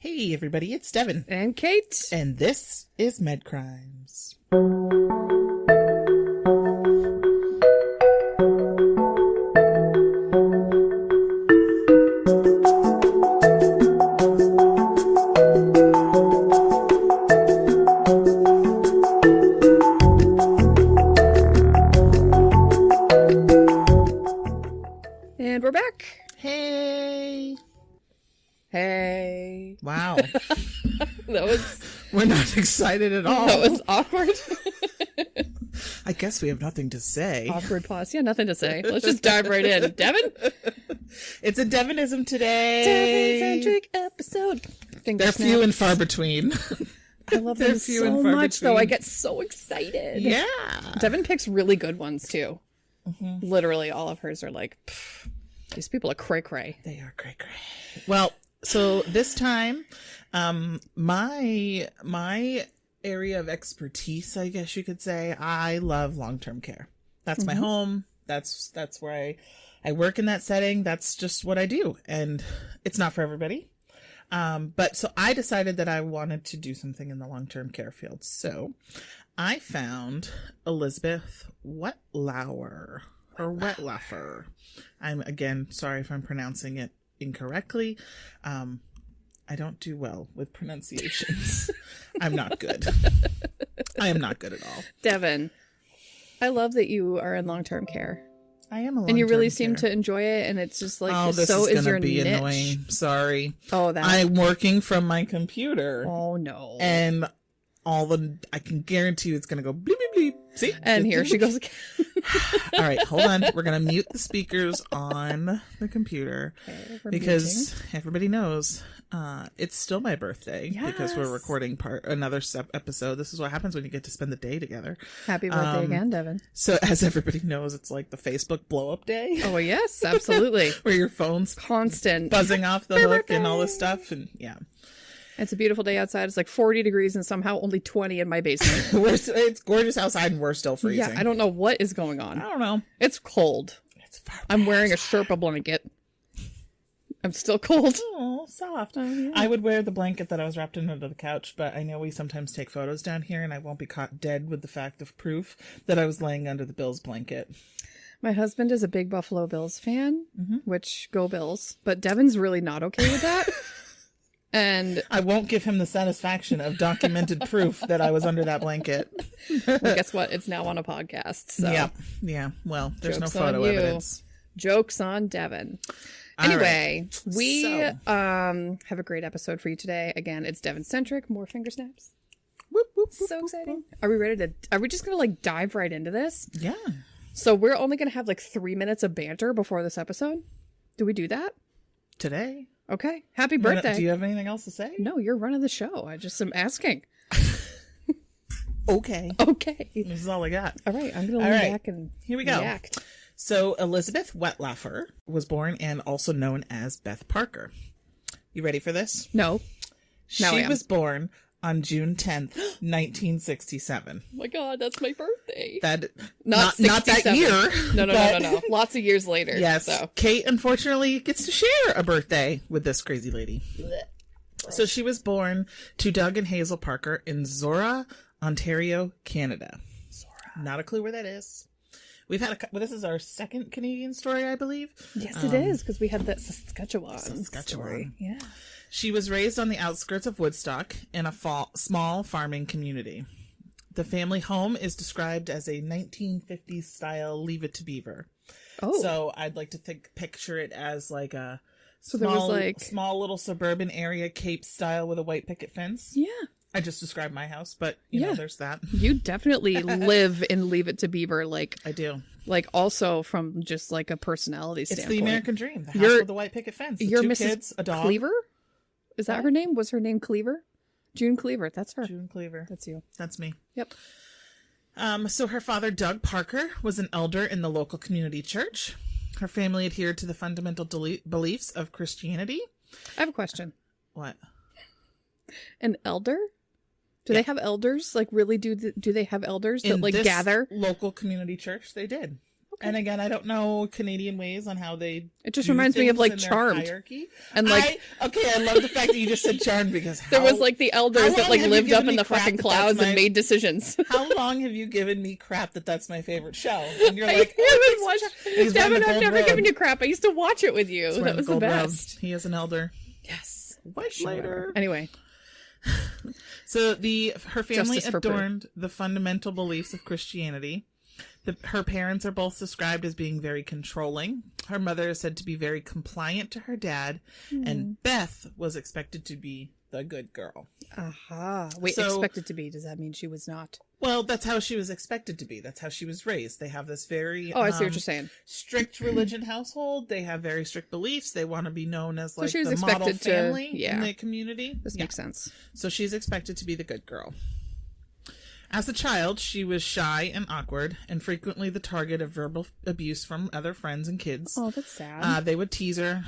Hey everybody, it's Devin. And Kate. And this is Med Crimes. And we're back. Hey. Hey. Wow. We're not excited at all. That was awkward. I guess we have nothing to say. Awkward pause. Yeah, nothing to say. Let's just dive right in. Devin? It's a Devinism today. Devin-centric episode. They're few and far between. I love them so much, though. I get so excited. Yeah. Devin picks really good ones, too. Mm-hmm. Literally, all of hers are like, these people are cray-cray. They are cray-cray. Well, so this time, my area of expertise, I guess you could say, I love long-term care. That's my home. That's where I work in that setting. That's just what I do. And it's not for everybody. But so I decided that I wanted to do something in the long-term care field. So I found Elizabeth Wettlaufer, or Wettlaufer. I'm, again, sorry if I'm pronouncing it incorrectly. I don't do well with pronunciations. I'm not good. I am not good at all. Devin, I love that you are in long-term care. I am a long-term and you really care. seem to enjoy it, and it's just like, oh, this so is your gonna be niche. Annoying. Sorry. Oh, that. I'm working from my computer. Oh no. And I can guarantee you it's gonna go bleep bleep bleep. See? And here she goes again. All right, hold on. We're gonna mute the speakers on the computer because everybody knows it's still my birthday because we're recording another episode. This is what happens when you get to spend the day together. Happy birthday again, Devin. So as everybody knows, it's like the Facebook blow up day. Oh yes, absolutely. Where your phone's constant buzzing off the hook and all this stuff, and yeah. It's a beautiful day outside. It's like 40 degrees and somehow only 20 in my basement. It's gorgeous outside and we're still freezing. Yeah, I don't know what is going on. I don't know. It's cold. It's far I'm wearing a Sherpa blanket. I'm still cold. Oh, soft. Oh, yeah. I would wear the blanket that I was wrapped in under the couch, but I know we sometimes take photos down here and I won't be caught dead with the fact of proof that I was laying under the Bills blanket. My husband is a big Buffalo Bills fan, which go Bills, but Devin's really not okay with that. And I won't give him the satisfaction of documented proof that I was under that blanket. Well, guess what? It's now on a podcast. So. Yeah. Well, there's Joke's no photo on you. evidence. Joke's on Devin. Anyway, we have a great episode for you today. Again, it's Devin-centric. More finger snaps. Whoop, whoop, So exciting. Are we ready to... Are we just going to like dive right into this? Yeah. So we're only going to have like 3 minutes of banter before this episode. Do we do that? Today. Okay. Happy birthday. Do you have anything else to say? No, you're running the show. I just am asking. Okay. This is all I got. All right. I'm going to lean back and here we go. react. So Elizabeth Wettlaufer was born and also known as Beth Parker. You ready for this? No. She was born on June 10th, 1967. Oh my God, that's my birthday. Not that year. No. Lots of years later. Yes. So. Kate, unfortunately, gets to share a birthday with this crazy lady. So she was born to Doug and Hazel Parker in Zora, Ontario, Canada. Zora. Not a clue where that is. We've had this is our second Canadian story, I believe. Yes, it is, because we had that Saskatchewan story. Yeah. She was raised on the outskirts of Woodstock in a small farming community. The family home is described as a 1950s style Leave It to Beaver. Oh. So I'd like to picture it as like a small little suburban area, Cape style with a white picket fence. Yeah. I just described my house, but you know, there's that. You definitely live in Leave It to Beaver. Like I do. Like also from just like a personality standpoint. It's the American dream. The house with the white picket fence. The you're two Mrs. kids, a dog. Cleaver? Is that her name? Was her name Cleaver? June Cleaver. That's her. June Cleaver. That's you. That's me. Yep. So her father, Doug Parker, was an elder in the local community church. Her family adhered to the fundamental beliefs of Christianity. I have a question. What? An elder? Do they have elders? Like, really, do they have elders that, like, gather? Local community church, they did. And again, I don't know Canadian ways on how they. It just reminds me of like Charmed. Hierarchy. And like, I love the fact that you just said Charmed because there was like the elders that like lived up in the fucking clouds and made decisions. How long have you given me crap that that's my favorite show? And you're like, Devin, I've never given you crap. I used to watch it with you. That was the best. He is an elder. Yes. Wish later. Anyway. So her family adorned the fundamental beliefs of Christianity. Her parents are both described as being very controlling. Her mother is said to be very compliant to her dad, and Beth was expected to be the good girl. Aha. Wait, expected to be. Does that mean she was not? Well, that's how she was expected to be. That's how she was raised. They have this very I see what you're saying. Strict religion household. They have very strict beliefs. They want to be known as like the model family in the community. This makes sense. So she's expected to be the good girl. As a child, she was shy and awkward and frequently the target of verbal abuse from other friends and kids. Oh, that's sad. They would tease her.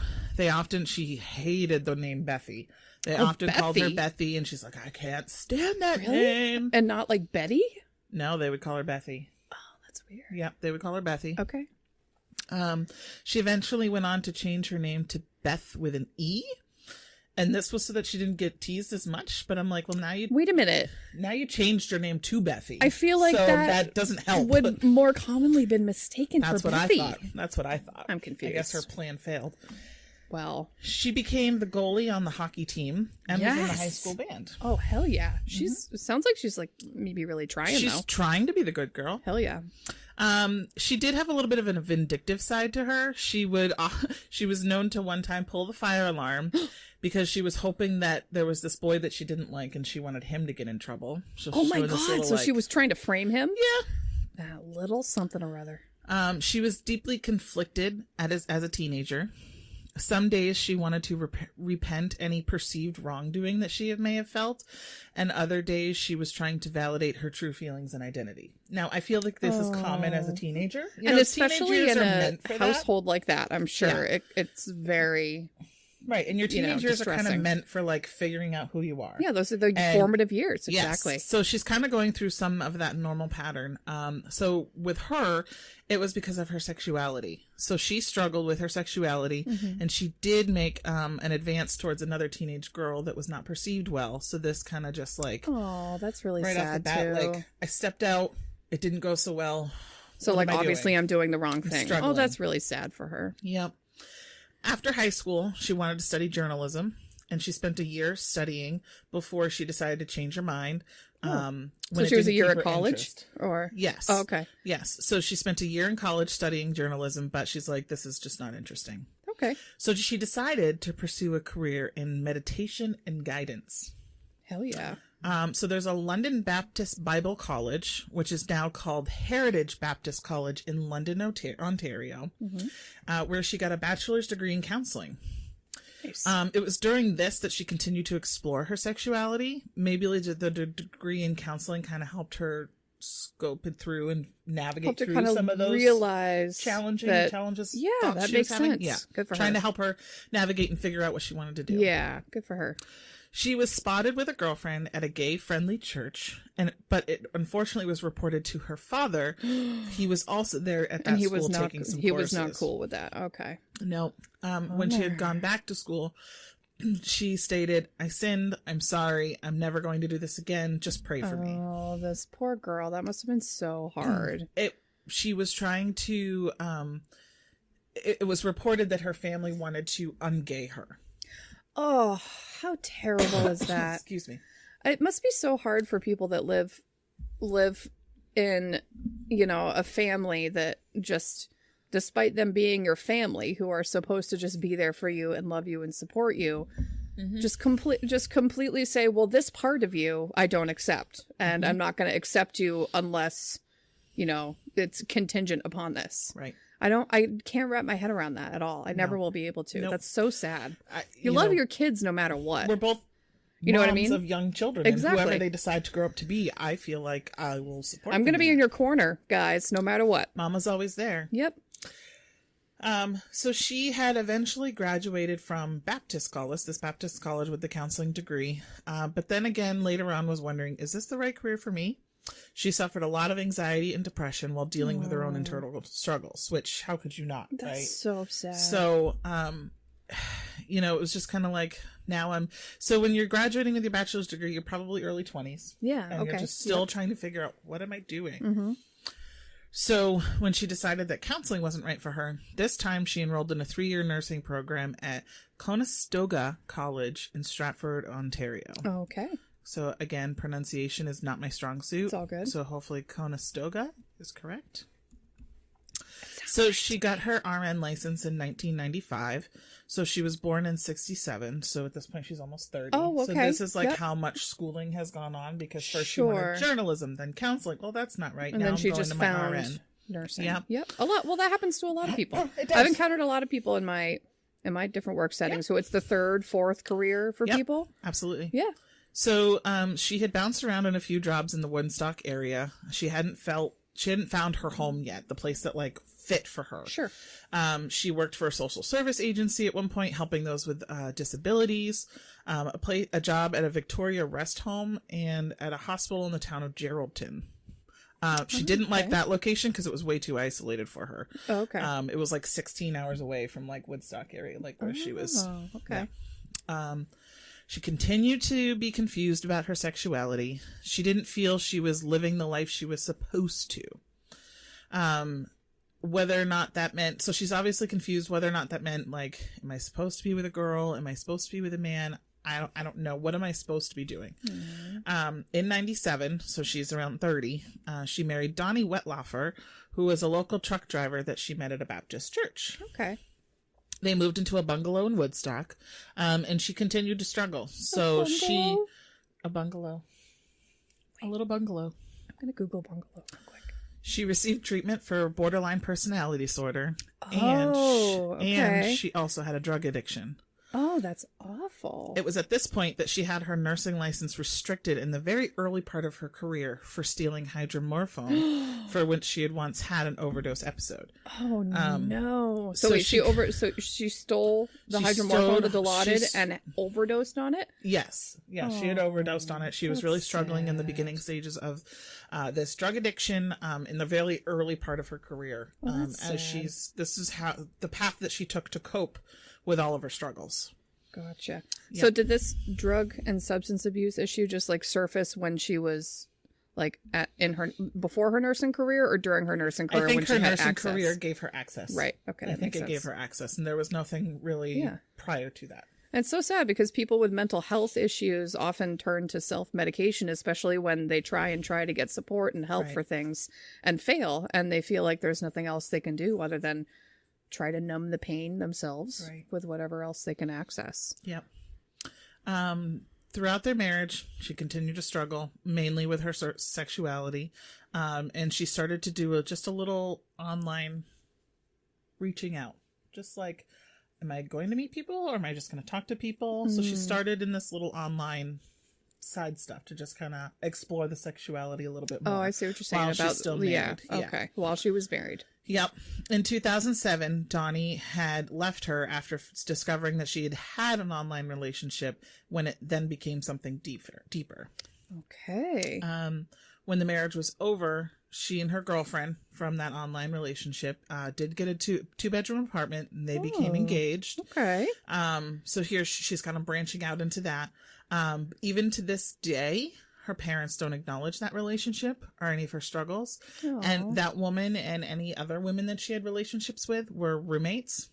She hated the name Bethy. They often called her Bethy, and she's like, I can't stand that name. And not like Betty? No, they would call her Bethy. Oh, that's weird. Yep, they would call her Bethy. Okay. She eventually went on to change her name to Beth with an E. And this was so that she didn't get teased as much. But I'm like, well, now you... Wait a minute. Now you changed your name to Bethy. I feel like that doesn't help. Would more commonly been mistaken for Bethy. That's what I thought. I'm confused. I guess her plan failed. Well. She became the goalie on the hockey team and was in the high school band. Oh, hell yeah. Sounds like she's like maybe really trying, though. She's trying to be the good girl. Hell yeah. She did have a little bit of a vindictive side to her. She was known to one time pull the fire alarm because she was hoping that there was this boy that she didn't like and she wanted him to get in trouble. So oh my God. So she was trying to frame him? Yeah. That little something or other. She was deeply conflicted as a teenager. Some days she wanted to repent any perceived wrongdoing that she may have felt, and other days she was trying to validate her true feelings and identity. Now, I feel like this is common as a teenager. And especially in a household like that, I'm sure it's very... Right, and your teenagers are kind of meant for like figuring out who you are. Yeah, those are the formative years, exactly. Yes, so she's kind of going through some of that normal pattern. So with her, it was because of her sexuality. So she struggled with her sexuality, and she did make an advance towards another teenage girl that was not perceived well. So this kind of just like... Oh, that's really right sad, off the bat, too. like, I stepped out, it didn't go so well. So like, obviously I'm doing the wrong thing. Struggling. Oh, that's really sad for her. Yep. After high school, she wanted to study journalism, and she spent a year studying before she decided to change her mind. So she was a year at college? Or yes. Oh, okay. Yes. So she spent a year in college studying journalism, but she's like, this is just not interesting. Okay. So she decided to pursue a career in meditation and guidance. Hell yeah. So there's a London Baptist Bible College, which is now called Heritage Baptist College in London, Ontario, where she got a bachelor's degree in counseling. Nice. It was during this that she continued to explore her sexuality. Maybe the degree in counseling kind of helped her scope it through and navigate through some of those challenges. Yeah, that makes sense. Yeah, good for her. Trying to help her navigate and figure out what she wanted to do. Yeah, good for her. She was spotted with a girlfriend at a gay-friendly church, but it unfortunately was reported to her father. He was also there at that school taking some courses. He was not cool with that. Okay. No. When she had gone back to school, she stated, I sinned. I'm sorry. I'm never going to do this again. Just pray for me. Oh, this poor girl. That must have been so hard. She was trying to... it was reported that her family wanted to ungay her. Oh, how terrible is that? Excuse me. It must be so hard for people that live in, a family that just, despite them being your family, who are supposed to just be there for you and love you and support you, just completely say, well, this part of you I don't accept, and I'm not going to accept you unless, it's contingent upon this. Right. I can't wrap my head around that at all. I never will be able to. Nope. That's so sad. You love your kids no matter what. We're both know what I mean? of young children. Exactly. And whoever they decide to grow up to be, I feel like I will support I'm going to be in your corner, guys, no matter what. Mama's always there. Yep. So she had eventually graduated from Baptist College, this Baptist college with the counseling degree. But then again, later on was wondering, is this the right career for me? She suffered a lot of anxiety and depression while dealing with her own internal struggles, which how could you not, That's right? so sad. So, it was just kind of like, so when you're graduating with your bachelor's degree, you're probably early 20s. Yeah. And Okay. you're just still trying to figure out, what am I doing? Mm-hmm. So when she decided that counseling wasn't right for her, this time she enrolled in a 3-year nursing program at Conestoga College in Stratford, Ontario. Okay. So again, pronunciation is not my strong suit. It's all good. So hopefully Conestoga is correct. So she got her RN license in 1995. So she was born in 67. So at this point, she's almost 30. Oh, okay. So this is like Yep. how much schooling has gone on, because first she Sure. wanted journalism, then counseling. Well, that's not right. And now then I'm she going just to my found RN. nursing. Yep. Yep. A lot. Well, that happens to a lot of people. It does. I've encountered a lot of people in my different work settings. So it's the third, fourth career for Yep. people. Absolutely. Yeah. So she had bounced around in a few jobs in the Woodstock area. She hadn't found her home yet, the place that like fit for her. Sure. She worked for a social service agency at one point, helping those with disabilities, a job at a Victoria rest home, and at a hospital in the town of Geraldton. She didn't like that location because it was way too isolated for her. Oh, okay. It was like 16 hours away from like Woodstock area, like where she was. Oh, okay. Yeah. She continued to be confused about her sexuality. She didn't feel she was living the life she was supposed to. Whether or not that meant, so she's obviously confused whether or not that meant like, am I supposed to be with a girl? Am I supposed to be with a man? I don't know. What am I supposed to be doing? Mm-hmm. In 97, so she's around 30, she married Donnie Wettlaufer, who was a local truck driver that she met at a Baptist church. Okay. They moved into a bungalow in Woodstock, and she continued to struggle. So a bungalow, a little bungalow. I'm going to Google bungalow real quick. She received treatment for borderline personality disorder, Oh, and she also had a drug addiction. Oh, that's awful. It was at this point that she had her nursing license restricted in the very early part of her career for stealing hydromorphone, for which she had once had an overdose episode. Oh no! so So she stole the hydromorphone, the Dilaudid, and overdosed on it. Yes, she had overdosed on it. She was really struggling in the sad. beginning stages of this drug addiction in the very early part of her career. This is how the path that she took to cope with all of her struggles. Gotcha. Yep. So did this drug and substance abuse issue just like surface when she was like before her nursing career or during her nursing career? I think when her she had nursing access? career gave her access. Right. Okay. I think it gave her access, and there was nothing really prior to that. And it's so sad because people with mental health issues often turn to self-medication, especially when they try to get support and help for things and fail, and they feel like there's nothing else they can do other than try to numb the pain themselves with whatever else they can access. Yep. Throughout their marriage, she continued to struggle, mainly with her sexuality. And she started to do just a little online reaching out. Just like, am I going to meet people or am I just going to talk to people? So she started in this little online side stuff to just kind of explore the sexuality a little bit more. Oh, I see what you're saying while about she's still married. Okay. While she was married. Yep. In 2007, Donnie had left her after discovering that she had had an online relationship, when it then became something deeper. Okay. When the marriage was over, she and her girlfriend from that online relationship did get a two-bedroom apartment, and they became engaged. Okay. So here she's kind of branching out into that. Even to this day, her parents don't acknowledge that relationship or any of her struggles. Aww. And that woman and any other women that she had relationships with were roommates,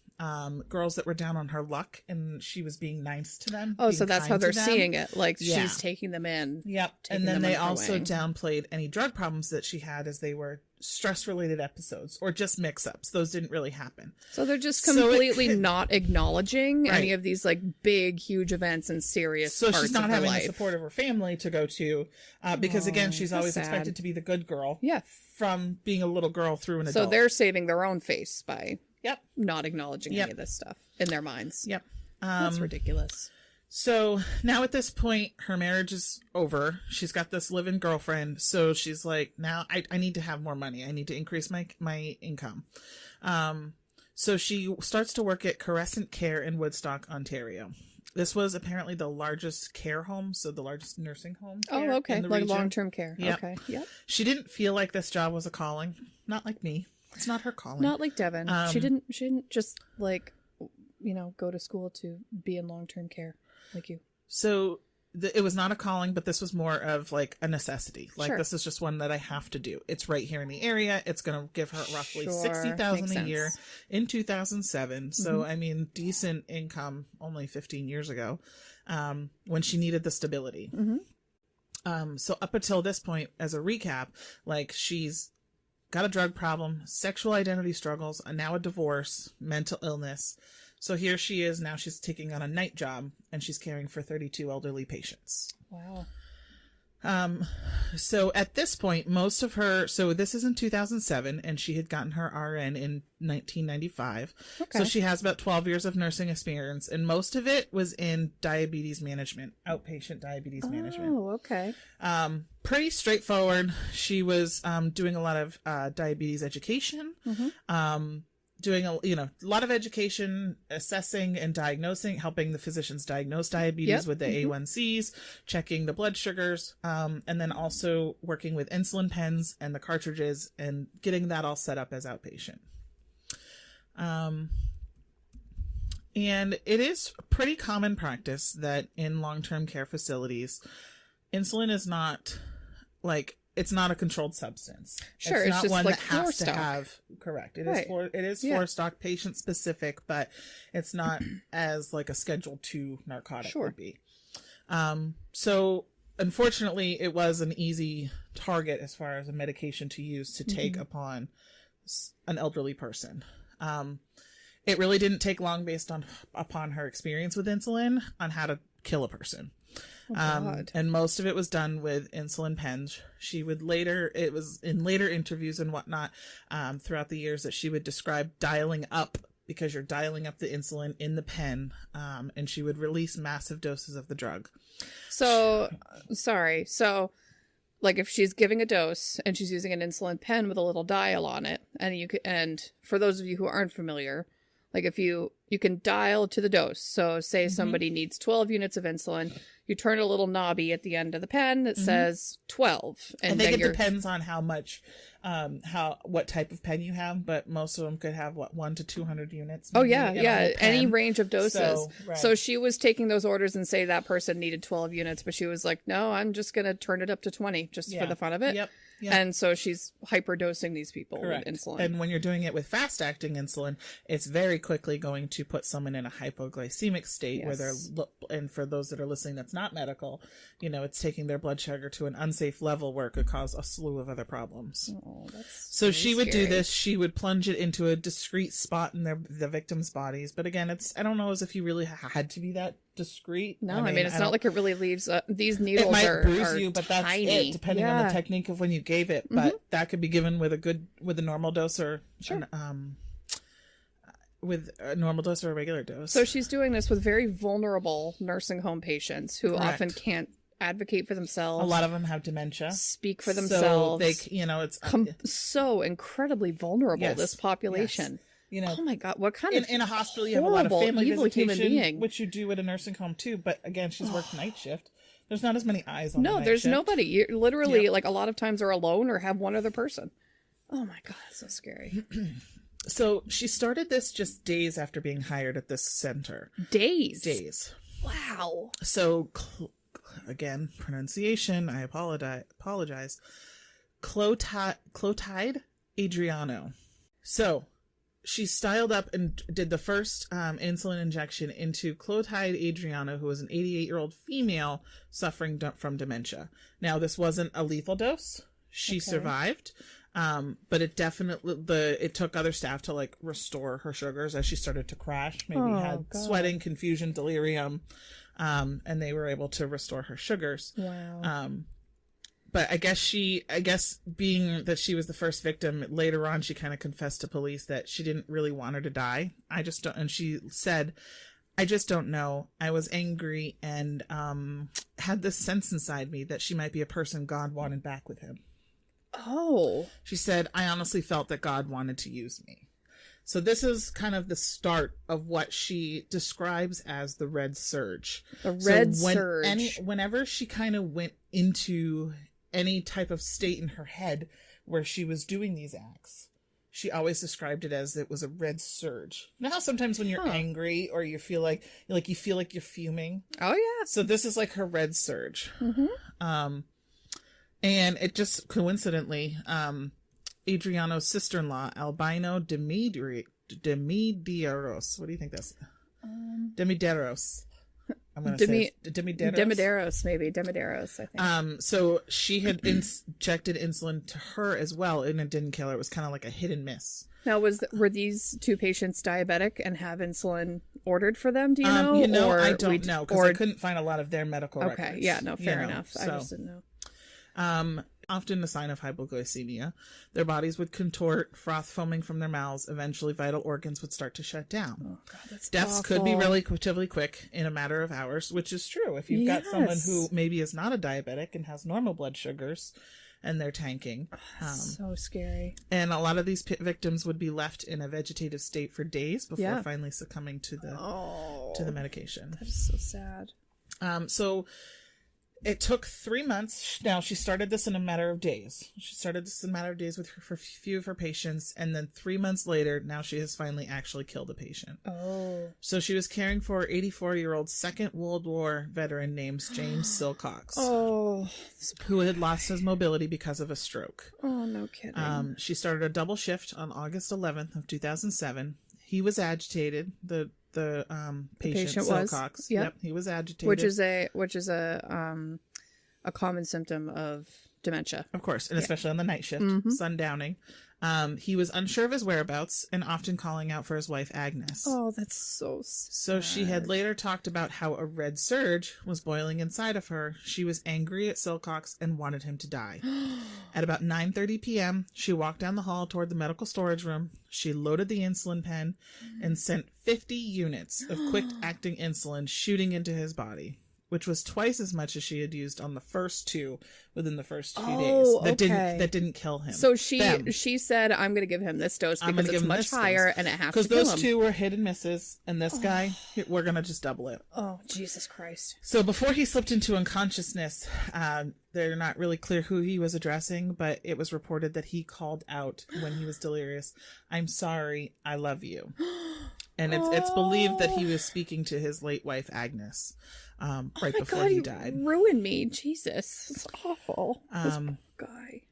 girls that were down on her luck, and she was being nice to them. Oh, so that's how they're seeing it. Like Yeah. she's taking them in. Yep. And then they also downplayed any drug problems that she had, as they were stress-related episodes or just mix-ups. Those didn't really happen. So they're just completely not acknowledging any of these like big, huge events and serious So parts she's not of her having life. the support of her family to go to, because again, she's that's always sad. expected to be the good girl. Yeah. From being a little girl through an So adult. they're saving their own face by Yep. not acknowledging any of this stuff in their minds. Yep. That's ridiculous. So now at this point, her marriage is over. She's got this live-in girlfriend. So she's like, now I need to have more money. I need to increase my income. So she starts to work at Crescent Care in Woodstock, Ontario. This was apparently the largest care home, so the largest nursing home. Oh, okay. In the Like region. long-term care. Yep. Okay. Yep. She didn't feel like this job was a calling. Not like me. It's not her calling. Not like Devin. She didn't just like, go to school to be in long-term care like you. So it was not a calling, but this was more of like a necessity. Like, Sure. this is just one that I have to do. It's right here in the area. It's going to give her roughly Sure. $60,000 a year Makes in 2007. So, I mean, decent income only 15 years ago, when she needed the stability. So up until this point, as a recap, like, she's got a drug problem, sexual identity struggles, and now a divorce, mental illness. So here she is now. She's taking on a night job, and she's caring for 32 elderly patients. Wow. So at this point, so this is in 2007, and she had gotten her RN in 1995. Okay. So she has about 12 years of nursing experience, and most of it was in diabetes management, outpatient diabetes management. Oh, okay. Pretty straightforward. She was doing a lot of diabetes education, doing a lot of education, assessing and diagnosing, helping the physicians diagnose diabetes with the A1Cs, checking the blood sugars, and then also working with insulin pens and the cartridges and getting that all set up as outpatient. And it is pretty common practice that in long-term care facilities, insulin is not it's not a controlled substance. Sure, it's not just one like that has floor to stock. have. Correct. It Right. is Yeah. floor stock, patient specific, but it's not as like a Schedule II narcotic Sure. would be. So unfortunately, it was an easy target as far as a medication to use to take upon an elderly person. It really didn't take long based upon her experience with insulin on how to kill a person. Oh, God. And most of it was done with insulin pens. It was in later interviews and whatnot, throughout the years, that she would describe dialing up, because you're dialing up the insulin in the pen, and she would release massive doses of the drug. So, sorry. So, like, if she's giving a dose and she's using an insulin pen with a little dial on it, and for those of you who aren't familiar, like, if you can dial to the dose. So say somebody needs 12 units of insulin, you turn a little knobby at the end of the pen that says 12. And I think it depends on how much, what type of pen you have, but most of them could have 1 to 200 units. Oh maybe, yeah, in a yeah. whole Any pen. range of doses. So, right. So she was taking those orders, and say that person needed 12 units, but she was like, no, I'm just going to turn it up to 20 just for the fun of it. Yep. And so she's hyperdosing these people Correct. with insulin. And when you're doing it with fast acting insulin, it's very quickly going to put someone in a hypoglycemic state where Yes. and for those that are listening, that's not medical, it's taking their blood sugar to an unsafe level where it could cause a slew of other problems. Oh, that's So really she would do scary. this. She would plunge it into a discrete spot in the victims' bodies. But again, I don't know as if you really had to be that discreet. No, I mean it's not like it really leaves. These needles it might are bruise are you, but that's tiny. it, depending on the technique of when you gave it. But that could be given with a normal dose or with a normal dose or a regular dose. So she's doing this with very vulnerable nursing home patients who Correct. often can't advocate for themselves. A lot of them have dementia. Speak for themselves. So they, it's so incredibly vulnerable. Yes, This population. yes. Oh my God! What kind of in a hospital you have a lot of horrible, family evil human visitation, being. which you do at a nursing home too. But again, she's worked night shift. There's not as many eyes on. No, the night there's shift. nobody. You're literally like a lot of times are alone or have one other person. Oh my God, that's so scary. So she started this just days after being hired at this center. Days. Wow. So again, pronunciation. I apologize. Clotilde Adriano. So she styled up and did the first insulin injection into Clotilde Adriano, who was an 88-year-old female suffering from dementia. Now, this wasn't a lethal dose. She survived, but it definitely it took other staff to like restore her sugars as she started to crash. Maybe had sweating, confusion, delirium, and they were able to restore her sugars. Wow. But I guess being that she was the first victim, later on she kind of confessed to police that she didn't really want her to die. And she said, I just don't know. I was angry and had this sense inside me that she might be a person God wanted back with him. Oh. She said, I honestly felt that God wanted to use me. So this is kind of the start of what she describes as the red surge. The red surge. Whenever she kind of went into any type of state in her head where she was doing these acts, she always described it as it was a red surge. You know how sometimes when you're angry or you feel like you're fuming? Oh yeah. So this is like her red surge. Mm-hmm. And it just coincidentally, Adriano's sister-in-law, Albino Demideros. What do you think that's? Demideros. I'm going to say Demideros, maybe. Demideros, I think. So she had injected insulin to her as well, and it didn't kill her. It was kind of like a hit and miss. Now, were these two patients diabetic and have insulin ordered for them? Do you know? I don't know, because I couldn't find a lot of their medical records. Okay, yeah, no, fair enough. So. I just didn't know. Often a sign of hypoglycemia. Their bodies would contort, froth foaming from their mouths. Eventually, vital organs would start to shut down. Oh, God, that's Deaths awful. could be relatively quick in a matter of hours, which is true. If you've got someone who maybe is not a diabetic and has normal blood sugars and they're tanking. So scary. And a lot of these victims would be left in a vegetative state for days before finally succumbing to the medication. That is so sad. So it took 3 months. Now, she started this in a matter of days. With a few of her patients. And then 3 months later, now she has finally actually killed a patient. Oh. So she was caring for 84-year-old Second World War veteran named James Silcox. Oh. Who had lost his mobility because of a stroke. Oh, no kidding. She started a double shift on August 11th of 2007. He was agitated. The patient Silcox. Yep, he was agitated. Which is a common symptom of dementia. Of course, and especially on the night shift, sundowning. He was unsure of his whereabouts and often calling out for his wife, Agnes. Oh, that's so sad. So she had later talked about how a red surge was boiling inside of her. She was angry at Silcox and wanted him to die. At about 9:30 p.m., she walked down the hall toward the medical storage room. She loaded the insulin pen and sent 50 units of quick-acting insulin shooting into his body, which was twice as much as she had used on the first two within the first few days. That didn't kill him. So she said, "I'm going to give him this dose because it's much higher and it has to kill him." Because those two were hit and misses, and this guy, we're going to just double it. Oh, Jesus Christ! So before he slipped into unconsciousness, they're not really clear who he was addressing, but it was reported that he called out when he was delirious, "I'm sorry, I love you." And it's believed that he was speaking to his late wife, Agnes, before he died. Ruined me. Jesus. It's awful. This poor guy.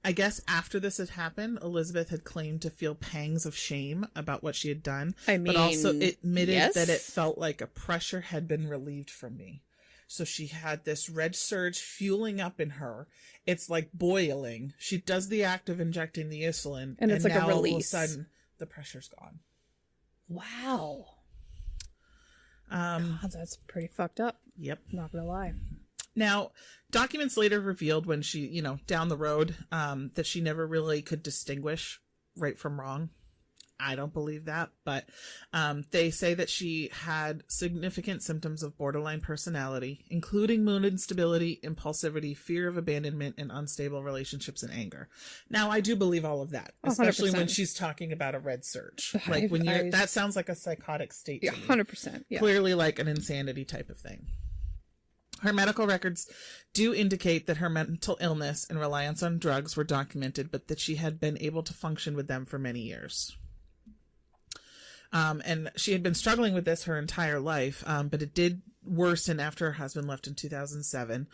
I guess after this had happened, Elizabeth had claimed to feel pangs of shame about what she had done. But also admitted that it felt like a pressure had been relieved from me. So she had this red surge fueling up in her. It's like boiling. She does the act of injecting the insulin. And it's like now a release. All of a sudden, the pressure's gone. Wow. God, that's pretty fucked up. Yep. Not gonna lie. Now, documents later revealed when she, down the road, that she never really could distinguish right from wrong. I don't believe that, but they say that she had significant symptoms of borderline personality, including mood instability, impulsivity, fear of abandonment, and unstable relationships and anger. Now, I do believe all of that, especially 100%. When she's talking about a red surge. Like that sounds like a psychotic state. Yeah, 100%. Yeah. Clearly like an insanity type of thing. Her medical records do indicate that her mental illness and reliance on drugs were documented, but that she had been able to function with them for many years. And she had been struggling with this her entire life, but it did worsen after her husband left in 2007.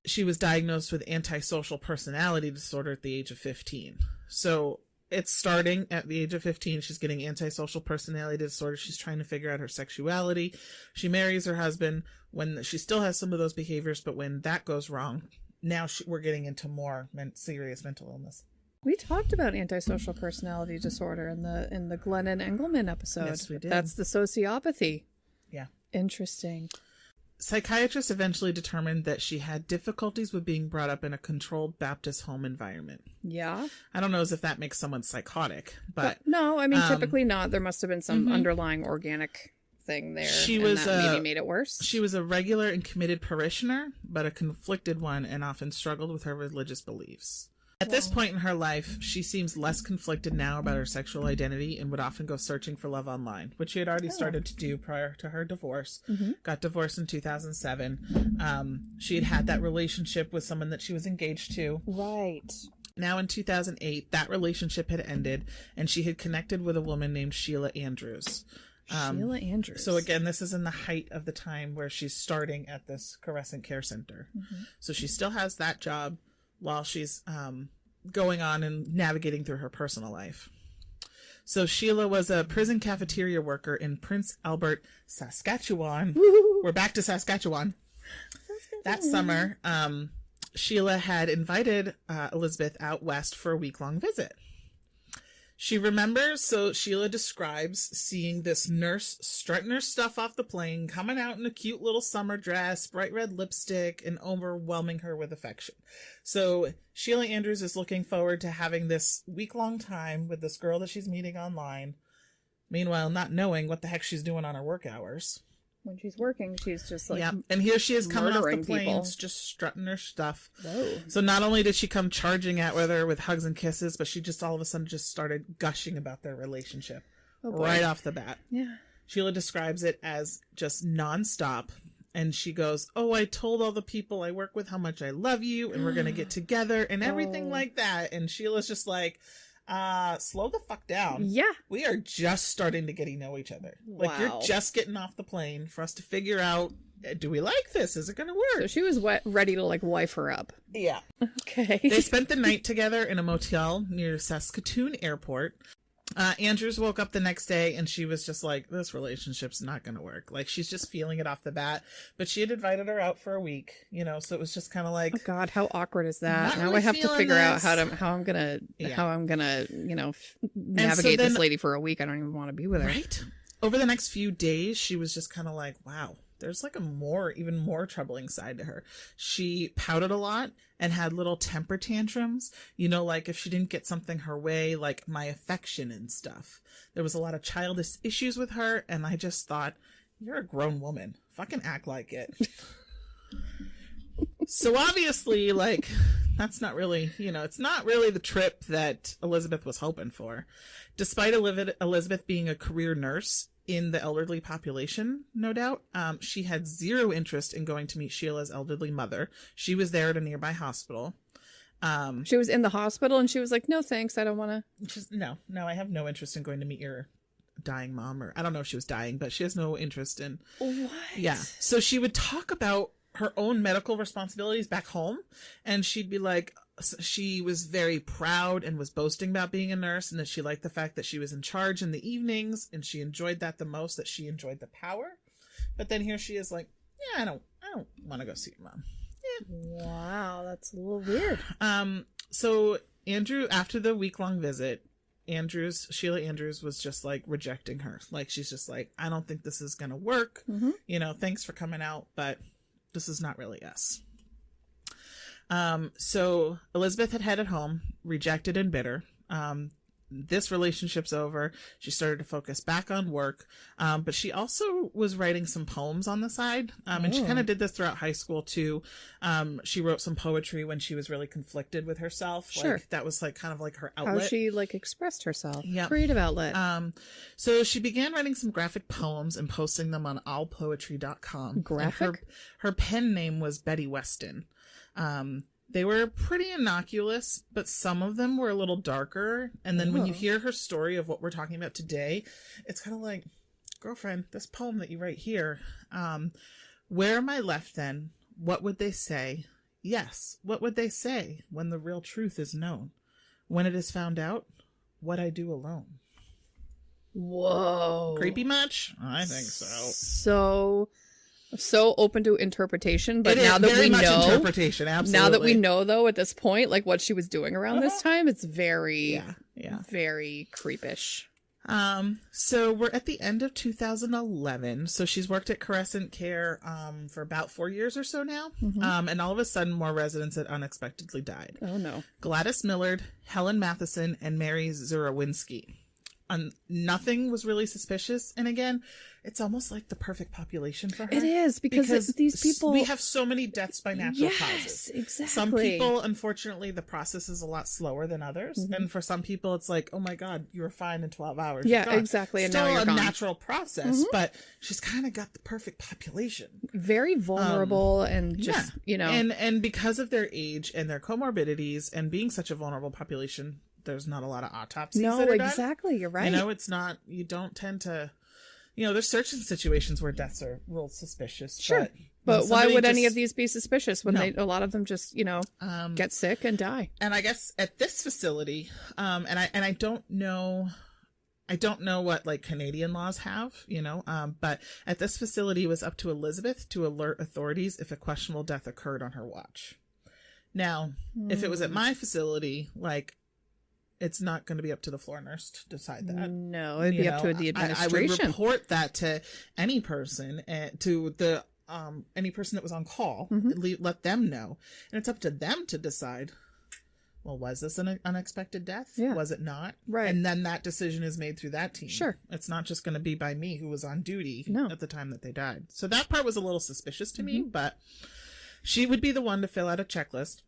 She was diagnosed with antisocial personality disorder at the age of 15. So it's starting at the age of 15. She's getting antisocial personality disorder. She's trying to figure out her sexuality. She marries her husband when she still has some of those behaviors, but when that goes wrong, now we're getting into more serious mental illness. We talked about antisocial personality disorder in the Glennon Engelman episode. Yes, we did. That's the sociopathy. Yeah. Interesting. Psychiatrists eventually determined that she had difficulties with being brought up in a controlled Baptist home environment. Yeah. I don't know as if that makes someone psychotic, but... No, I mean, typically not. There must have been some underlying organic thing there. That maybe made it worse. She was a regular and committed parishioner, but a conflicted one, and often struggled with her religious beliefs. At this point in her life, she seems less conflicted now about her sexual identity and would often go searching for love online, which she had already started to do prior to her divorce. Got divorced in 2007. She had had that relationship with someone that she was engaged to. Right. Now in 2008, that relationship had ended, and she had connected with a woman named Sheila Andrews. Sheila Andrews. So again, this is in the height of the time where she's starting at this Crescent Care Center. So she still has that job while she's going on and navigating through her personal life. So Sheila was a prison cafeteria worker in Prince Albert, Saskatchewan. Woo-hoo. We're back to Saskatchewan. That summer, Sheila had invited Elizabeth out west for a week-long visit. She remembers, so Sheila describes seeing this nurse strutting her stuff off the plane, coming out in a cute little summer dress, bright red lipstick, and overwhelming her with affection. So Sheila Andrews is looking forward to having this week-long time with this girl that she's meeting online. Meanwhile, not knowing what the heck she's doing on her work hours. When she's working, she's just like, and here she is coming off the planes, people. just strutting her stuff. Whoa. So not only did she come charging at her with hugs and kisses, but she just all of a sudden just started gushing about their relationship right off the bat. Yeah. Sheila describes it as just nonstop. And she goes, "Oh, I told all the people I work with how much I love you, and we're going to get together and everything like that." And Sheila's just like, slow the fuck down. Yeah. We are just starting to get to know each other. Like, you're just getting off the plane for us to figure out, do we like this? Is it going to work? So she was ready to, like, wife her up. Yeah. Okay. They spent the night together in a motel near Saskatoon Airport. Andrews woke up the next day and she was just like, this relationship's not going to work. Like, she's just feeling it off the bat. But she had invited her out for a week, you know, so it was just kind of like, oh God, how awkward is that? Now really I have to figure this. out how I'm gonna you know, navigate this lady for a week. I don't even want to be with her. Right. Over the next few days, she was just kind of like, wow, there's like even more troubling side to her. She pouted a lot and had little temper tantrums, you know, like if she didn't get something her way, like my affection and stuff. There was a lot of childish issues with her, and I just thought, you're a grown woman. Fucking act like it. So obviously, like, that's not really, you know, it's not really the trip that Elizabeth was hoping for. Despite Elizabeth being a career nurse in the elderly population, no doubt, she had zero interest in going to meet Sheila's elderly mother. She was there at a nearby hospital. She was in the hospital and she was like, no, thanks. I don't want to. No, I have no interest in going to meet your dying mom. Or I don't know if she was dying, but she has no interest in. What? Yeah. So she would talk about her own medical responsibilities back home, and she'd be like, she was very proud and was boasting about being a nurse, and that she liked the fact that she was in charge in the evenings, and she enjoyed that the most, that she enjoyed the power. But then here she is like, yeah, I don't want to go see your mom. Yeah. Wow, that's a little weird. So Andrew, after the week-long visit, Sheila Andrews was just like rejecting her. Like, she's just like, I don't think this is gonna work. Mm-hmm. You know, thanks for coming out, but this is not really us. So Elizabeth had headed home, rejected and bitter. This relationship's over. She started to focus back on work. But she also was writing some poems on the side. And she kind of did this throughout high school too. She wrote some poetry when she was really conflicted with herself. Sure. Like, that was like kind of like her outlet. How she like expressed herself. Yeah. Creative outlet. So she began writing some graphic poems and posting them on allpoetry.com. Graphic? Her pen name was Betty Weston. They were pretty innocuous, but some of them were a little darker. And then when you hear her story of what we're talking about today, it's kind of like, girlfriend, this poem that you write here, where am I left then? What would they say? Yes, what would they say when the real truth is known? When it is found out, what I do alone. Whoa. Creepy much? I think so. So open to interpretation, but now that we know interpretation, absolutely. Now that we know, though, at this point, like what she was doing around this time, it's very, very creepish. So we're at the end of 2011. So she's worked at Crescent Care for about 4 years or so now. Mm-hmm. And all of a sudden, more residents had unexpectedly died. Oh no! Gladys Millard, Helen Matheson, and Mary Zurawinski. nothing was really suspicious. And again, it's almost like the perfect population for her. It is because these people, we have so many deaths by natural yes, causes. Exactly. Some people, unfortunately, the process is a lot slower than others. Mm-hmm. And for some people, it's like, oh my God, you were fine in 12 hours. Yeah, exactly. And still now you're a gone. Natural process, but she's kind of got the perfect population. Very vulnerable and just, And because of their age and their comorbidities and being such a vulnerable population, there's not a lot of autopsies that are exactly. done. You're right. It's not, you don't tend to, there's certain situations where deaths are ruled suspicious. Sure. But why would any of these be suspicious when a lot of them just, get sick and die? And I guess at this facility, and I don't know what like Canadian laws have, but at this facility it was up to Elizabeth to alert authorities if a questionable death occurred on her watch. Now, if it was at my facility, like, it's not going to be up to the floor nurse to decide that. No, it'd be up to the administration. I would report that to any person, to the any person that was on call. Let them know, and it's up to them to decide. Well, was this an unexpected death? Yeah. Was it not? Right. And then that decision is made through that team. Sure. It's not just going to be by me who was on duty at the time that they died. So that part was a little suspicious to me, but she would be the one to fill out a checklist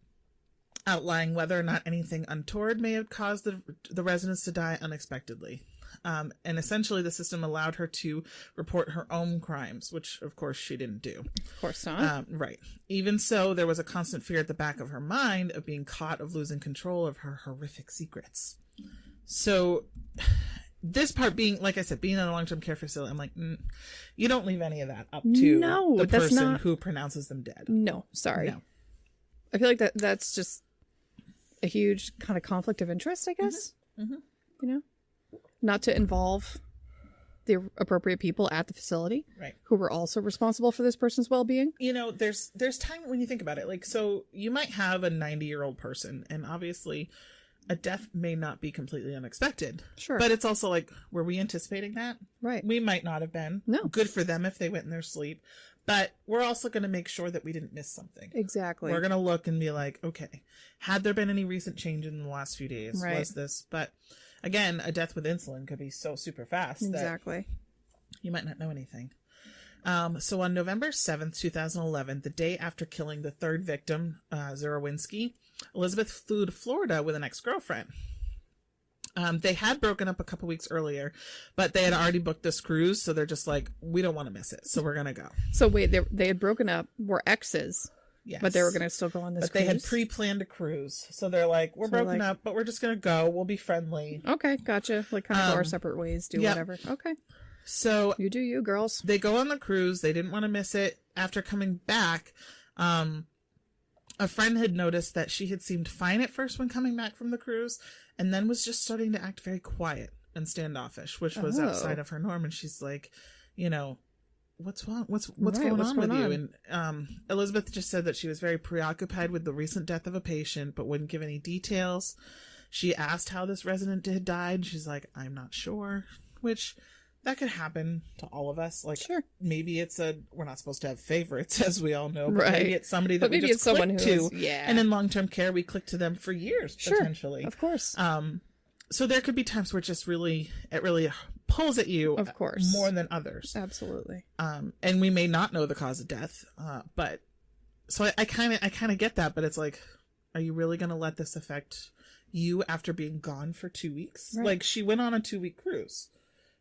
outlining whether or not anything untoward may have caused the residents to die unexpectedly. And essentially the system allowed her to report her own crimes, which of course she didn't do. Of course not. Right. Even so, there was a constant fear at the back of her mind of being caught, of losing control of her horrific secrets. So this part being, like I said, being in a long-term care facility, I'm like, you don't leave any of that up to the person who pronounces them dead. No, sorry. No. I feel like that's just a huge kind of conflict of interest, I guess. Not to involve the appropriate people at the facility, right, who were also responsible for this person's well-being. There's time when you think about it. Like, so you might have a 90-year-old person, and obviously a death may not be completely unexpected. Sure. But it's also like, were we anticipating that? Right. We might not have been. No. Good for them if they went in their sleep. But we're also going to make sure that we didn't miss something. Exactly. We're going to look and be like, okay, had there been any recent change in the last few days? Right. Was this? But again, a death with insulin could be so super fast. Exactly. That you might not know anything. So on November 7th, 2011, the day after killing the third victim, Zarowinski, Elizabeth flew to Florida with an ex-girlfriend. They had broken up a couple weeks earlier, but they had already booked this cruise, so they're just like, we don't want to miss it, so we're going to go. So wait, they had broken up, were exes, yes, but they were going to still go on this cruise? But they had pre-planned a cruise, so they're like, we're broken up, but we're just going to go. We'll be friendly. Okay, gotcha. Like, kind of go our separate ways, do whatever. Okay. So you do you, girls. They go on the cruise. They didn't want to miss it. After coming back, a friend had noticed that she had seemed fine at first when coming back from the cruise, and then was just starting to act very quiet and standoffish, which was outside of her norm. And she's like, what's wrong? What's going on with you? And Elizabeth just said that she was very preoccupied with the recent death of a patient, but wouldn't give any details. She asked how this resident had died. She's like, I'm not sure, which that could happen to all of us. Like, sure, maybe we're not supposed to have favorites, as we all know, but right. maybe it's somebody that we just click to. Yeah. And in long-term care, we click to them for years, potentially. Of course. So there could be times where it really pulls at you, of course, more than others. Absolutely. And we may not know the cause of death, but so I kind of get that, but it's like, are you really going to let this affect you after being gone for 2 weeks? Right. Like, she went on a 2-week cruise.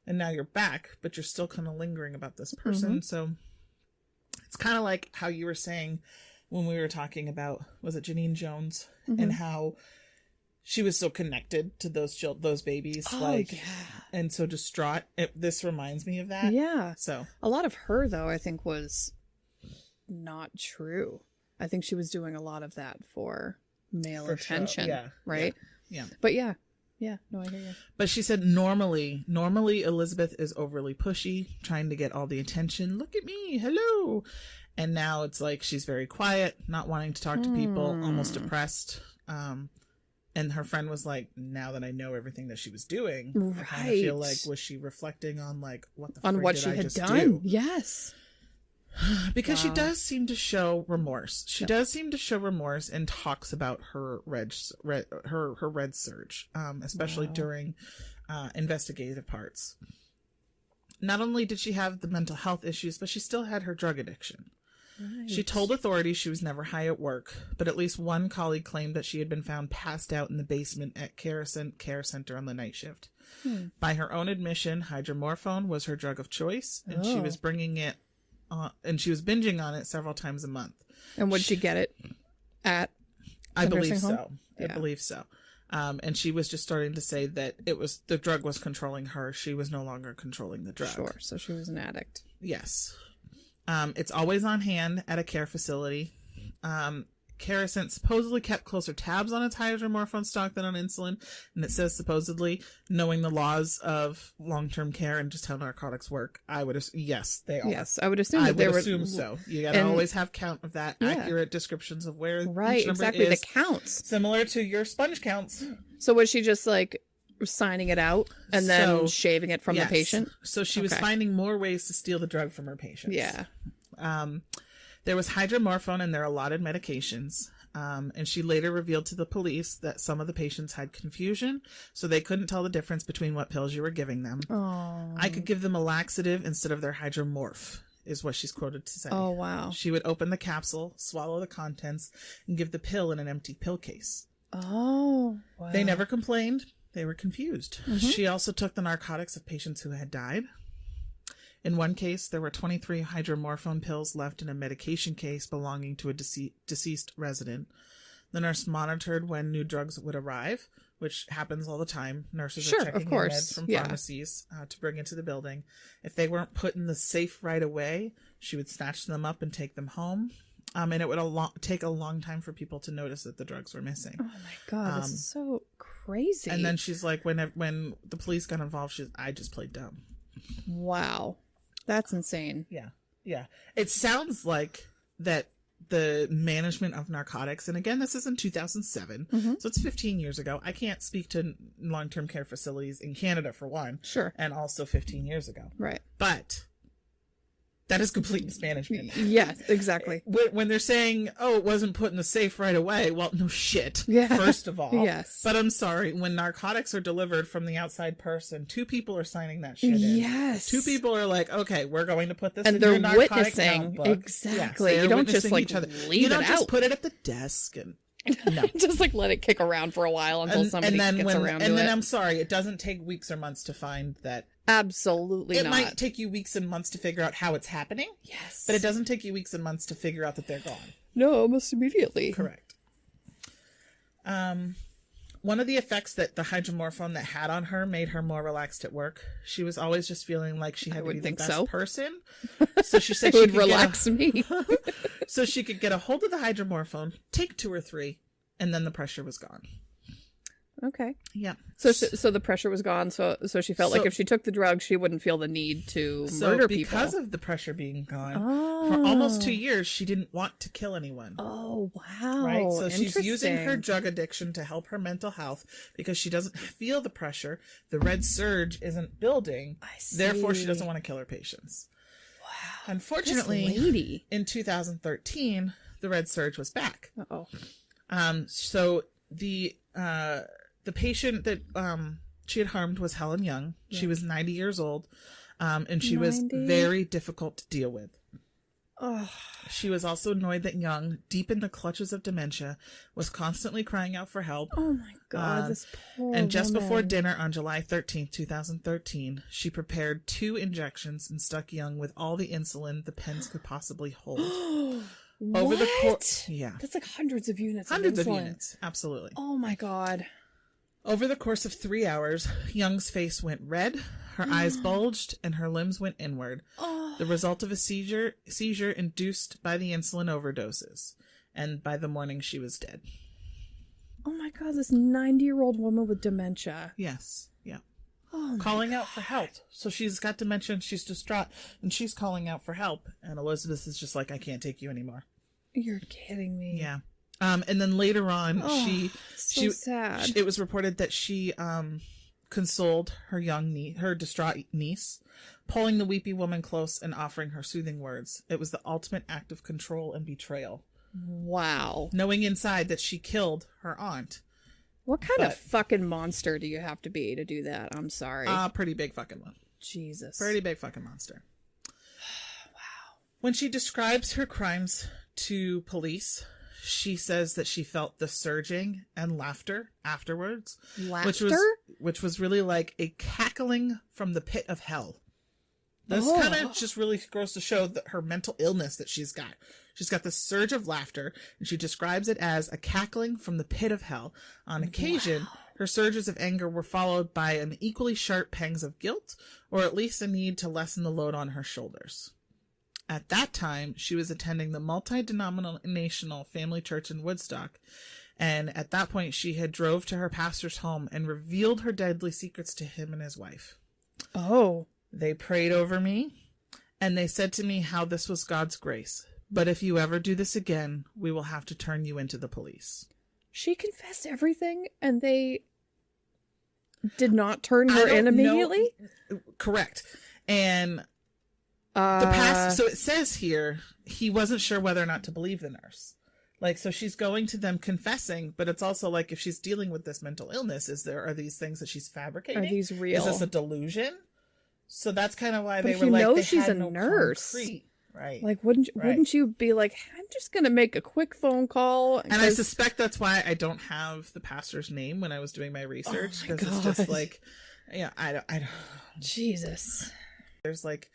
And now you're back, but you're still kind of lingering about this person. Mm-hmm. So it's kind of like how you were saying when we were talking about, was it Janine Jones, and how she was so connected to those babies, and so distraught. This reminds me of that. Yeah. So a lot of her, though, I think was not true. I think she was doing a lot of that for male attention. Sure. Yeah. Right. Yeah. But yeah. Yeah, no, I hear you. But she said normally Elizabeth is overly pushy, trying to get all the attention. Look at me, hello. And now it's like she's very quiet, not wanting to talk to people, almost depressed. And her friend was like, now that I know everything that she was doing, I kind of feel like, was she reflecting on like what the on what did she I had just done? Do? Yes. Because she does seem to show remorse. She does seem to show remorse and talks about her red surge, especially during investigative parts. Not only did she have the mental health issues, but she still had her drug addiction. Right. She told authorities she was never high at work, but at least one colleague claimed that she had been found passed out in the basement at Care Center on the night shift. By her own admission, hydromorphone was her drug of choice, and she was bringing it and she was binging on it several times a month. And would she get it at I believe nursing home? so. I believe so. And she was just starting to say that the drug was controlling her. She was no longer controlling the drug. Sure. So she was an addict. Yes. It's always on hand at a care facility. Carasent supposedly kept closer tabs on its hydromorphone stock than on insulin, and it says supposedly, knowing the laws of long-term care and just how narcotics work, I would yes, they are. Yes, I would assume that I would assume so. You gotta always have count of that, accurate descriptions of where right, each number exactly, is, the counts. similar to your sponge counts. So was she just like signing it out and then shaving it from the patient? So she was finding more ways to steal the drug from her patients. Yeah. There was hydromorphone in their allotted medications, and she later revealed to the police that some of the patients had confusion, so they couldn't tell the difference between what pills you were giving them. Oh. I could give them a laxative instead of their hydromorph, is what she's quoted to say. Oh, wow. She would open the capsule, swallow the contents, and give the pill in an empty pill case. Oh, wow. They never complained. They were confused. She also took the narcotics of patients who had died. In one case, there were 23 hydromorphone pills left in a medication case belonging to a deceased resident. The nurse monitored when new drugs would arrive, which happens all the time. Nurses are checking meds from pharmacies to bring into the building. If they weren't put in the safe right away, she would snatch them up and take them home. And it would take a long time for people to notice that the drugs were missing. Oh my God, this is so crazy. And then she's like, when the police got involved, I just played dumb. Wow. That's insane. Yeah. Yeah. It sounds like that the management of narcotics, and again, this is in 2007, so it's 15 years ago. I can't speak to long-term care facilities in Canada, for one. Sure. And also 15 years ago. Right. But that is complete mismanagement. Yes, exactly. When they're saying, oh, it wasn't put in the safe right away, well, no shit, first of all. Yes. But I'm sorry, when narcotics are delivered from the outside person, two people are signing that shit in. Yes. Two people are like, okay, we're going to put this in your your narcotic witnessing. notebook. Exactly. Yes, you don't just like each other. leave you don't it just out. put it at the desk and no. Just like let it kick around for a while until somebody gets around to it. And then I'm sorry, it doesn't take weeks or months to find that. Absolutely it not. might take you weeks and months to figure out how it's happening. Yes. But it doesn't take you weeks and months to figure out that they're gone. No, almost immediately. Correct. One of the effects that the hydromorphone that had on her made her more relaxed at work. She was always just feeling like she had to be the best person. So she said it would relax me. So she could get a hold of the hydromorphone, take 2 or 3, and then the pressure was gone. Okay. Yeah. So the pressure was gone. So she felt like if she took the drug, she wouldn't feel the need to murder people. Because of the pressure being gone, for almost 2 years, she didn't want to kill anyone. Oh, wow. Right. So she's using her drug addiction to help her mental health because she doesn't feel the pressure. The red surge isn't building. I see. Therefore, she doesn't want to kill her patients. Wow. Unfortunately, in 2013, the red surge was back. Uh-oh. So the patient that she had harmed was Helen Young. Yeah. She was 90 years old, and she was very difficult to deal with. Oh. She was also annoyed that Young, deep in the clutches of dementia, was constantly crying out for help. Oh my God, this poor And just woman. before dinner on July 13th, 2013, she prepared 2 injections and stuck Young with all the insulin the pens could possibly hold. Over the course, yeah, that's like hundreds of units. Hundreds of units, absolutely. Oh my God. Over the course of 3 hours, Young's face went red, her eyes bulged, and her limbs went inward. The result of a seizure induced by the insulin overdoses. And by the morning, she was dead. Oh my God, this 90-year-old woman with dementia. Yes, yeah. Oh calling out for help. So she's got dementia and she's distraught, and she's calling out for help. And Elizabeth is just like, I can't take you anymore. You're kidding me. Yeah. And then later on, sad. It was reported that she consoled her distraught niece, pulling the weepy woman close and offering her soothing words. It was the ultimate act of control and betrayal. Wow. Knowing inside that she killed her aunt, What kind of fucking monster do you have to be to do that? I'm sorry. Pretty big fucking one. Jesus. Pretty big fucking monster. Wow. When she describes her crimes to police, she says that she felt the surging and laughter afterwards. Laughter? Which was really like a cackling from the pit of hell. This kind of just really goes to show that her mental illness that she's got. She's got this surge of laughter, and she describes it as a cackling from the pit of hell. On occasion, her surges of anger were followed by an equally sharp pangs of guilt, or at least a need to lessen the load on her shoulders. At that time, she was attending the multi-denominational family church in Woodstock, and at that point, she had drove to her pastor's home and revealed her deadly secrets to him and his wife. Oh. They prayed over me, and they said to me how this was God's grace. But if you ever do this again, we will have to turn you into the police. She confessed everything, and they did not turn her in immediately? Correct. And the past, so it says here, he wasn't sure whether or not to believe the nurse. Like, so she's going to them confessing, but it's also like, if she's dealing with this mental illness, are these things that she's fabricating? Are these real? Is this a delusion? So that's kind of why but they were like, they she's had a no nurse. Concrete. Right. Like, wouldn't you be like, I'm just going to make a quick phone call? And I suspect that's why I don't have the pastor's name when I was doing my research. Because it's just like, yeah, I don't. Jesus. There's like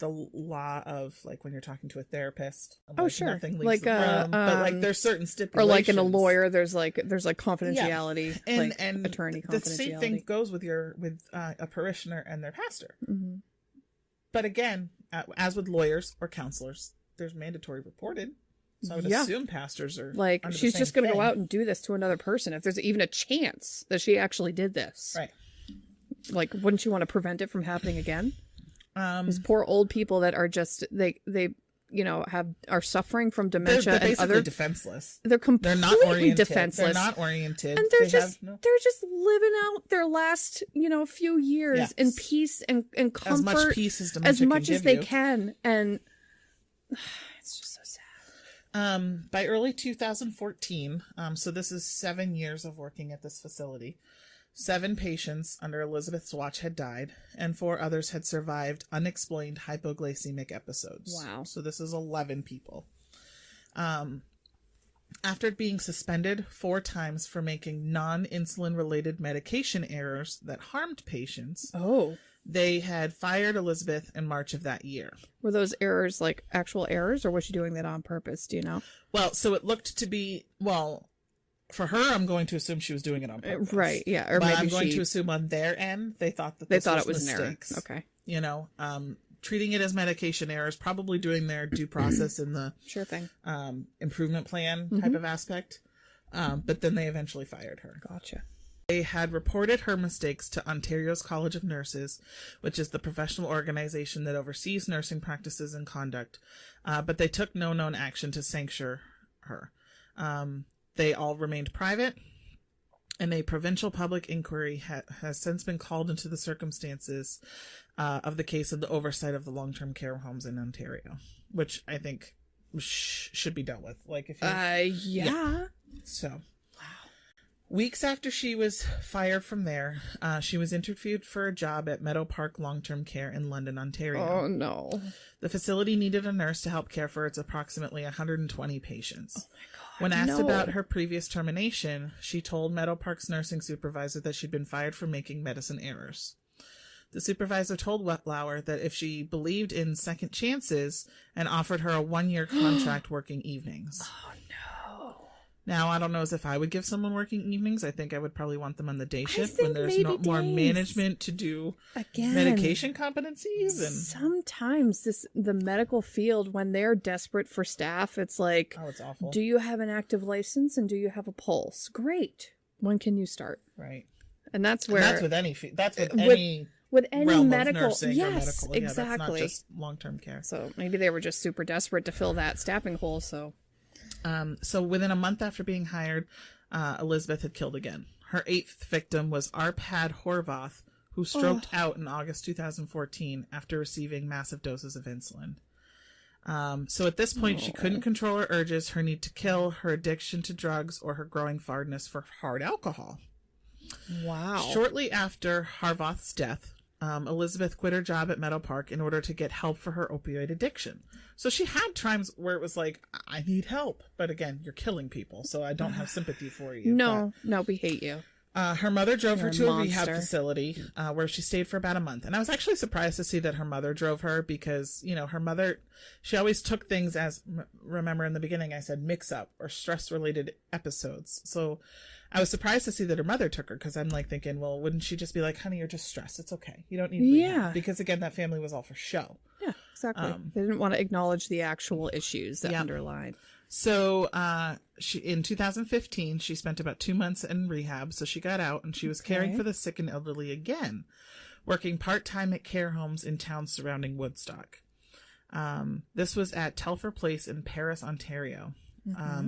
the law of like when you're talking to a therapist. Oh, like, sure. Nothing leaves like the room, but like there's certain stipulations. Or like in a lawyer, there's like confidentiality, and, like and attorney confidentiality. The same thing goes with a parishioner and their pastor. Mm-hmm. But again, as with lawyers or counselors, there's mandatory reported. So I would assume pastors are like, she's just going to go out and do this to another person if there's even a chance that she actually did this. Right. Like, wouldn't you want to prevent it from happening again? These poor old people that are just they are suffering from dementia. They're basically and other defenseless. They're completely not oriented. defenseless. They're not oriented. And they're just living out their last few years in peace and comfort, as much peace as dementia as much can as give they you. Can, and it's just so sad. By early 2014, so this is 7 years of working at this facility. 7 patients under Elizabeth's watch had died, and 4 others had survived unexplained hypoglycemic episodes. Wow. So this is 11 people. After being suspended 4 times for making non-insulin related medication errors that harmed patients, they had fired Elizabeth in March of that year. Were those errors like actual errors, or was she doing that on purpose? Do you know? Well, so it looked to be, for her, I'm going to assume she was doing it on purpose. Right, yeah. Or but maybe I'm going to assume on their end, they thought that it was mistakes. An error. Okay. Treating it as medication errors, probably doing their due process in the sure thing improvement plan type of aspect. But then they eventually fired her. Gotcha. They had reported her mistakes to Ontario's College of Nurses, which is the professional organization that oversees nursing practices and conduct. But they took no known action to censure her. They all remained private, and a provincial public inquiry has since been called into the circumstances of the case of the oversight of the long-term care homes in Ontario, which I think should be dealt with. Like, if yeah. So, wow. Weeks after she was fired from there, she was interviewed for a job at Meadow Park Long-Term Care in London, Ontario. Oh, no. The facility needed a nurse to help care for its approximately 120 patients. Oh, my God. When asked about her previous termination, she told Meadow Park's nursing supervisor that she'd been fired for making medicine errors. The supervisor told Wettlaufer that if she believed in second chances and offered her a 1-year contract working evenings. Oh, no. Now, I don't know as if I would give someone working evenings. I think I would probably want them on the day shift when there's more management to do medication competencies. And sometimes the medical field, when they're desperate for staff, it's like, oh, it's awful. Do you have an active license and do you have a pulse? Great. When can you start? Right. And that's where and that's with any with any realm medical, of nursing or yes, medical. exactly. Yeah, that's not just long-term care. So maybe they were just super desperate to fill that staffing hole. So within a month after being hired, Elizabeth had killed again. Her 8th victim was Arpad Horvath, who stroked out in August 2014 after receiving massive doses of insulin. So at this point, she couldn't control her urges, her need to kill, her addiction to drugs, or her growing fondness for hard alcohol. Wow. Shortly after Harvoth's death, Elizabeth quit her job at Meadow Park in order to get help for her opioid addiction. So she had times where it was like, I need help. But again, you're killing people, so I don't have sympathy for you. No, we hate you. Her mother drove You're her a to a monster. rehab facility where she stayed for about a month. And I was actually surprised to see that her mother drove her because, you know, her mother, she always took things as, remember in the beginning I said mix up or stress related episodes. So I was surprised to see that her mother took her because I'm like thinking, well, wouldn't she just be like, honey, you're just stressed. It's okay. You don't need rehab. Yeah. Because again, that family was all for show. Yeah, exactly. They didn't want to acknowledge the actual issues that underlied. So she in 2015, she spent about 2 months in rehab. So she got out and she was caring for the sick and elderly again, working part-time at care homes in towns surrounding Woodstock. This was at Telfer Place in Paris, Ontario.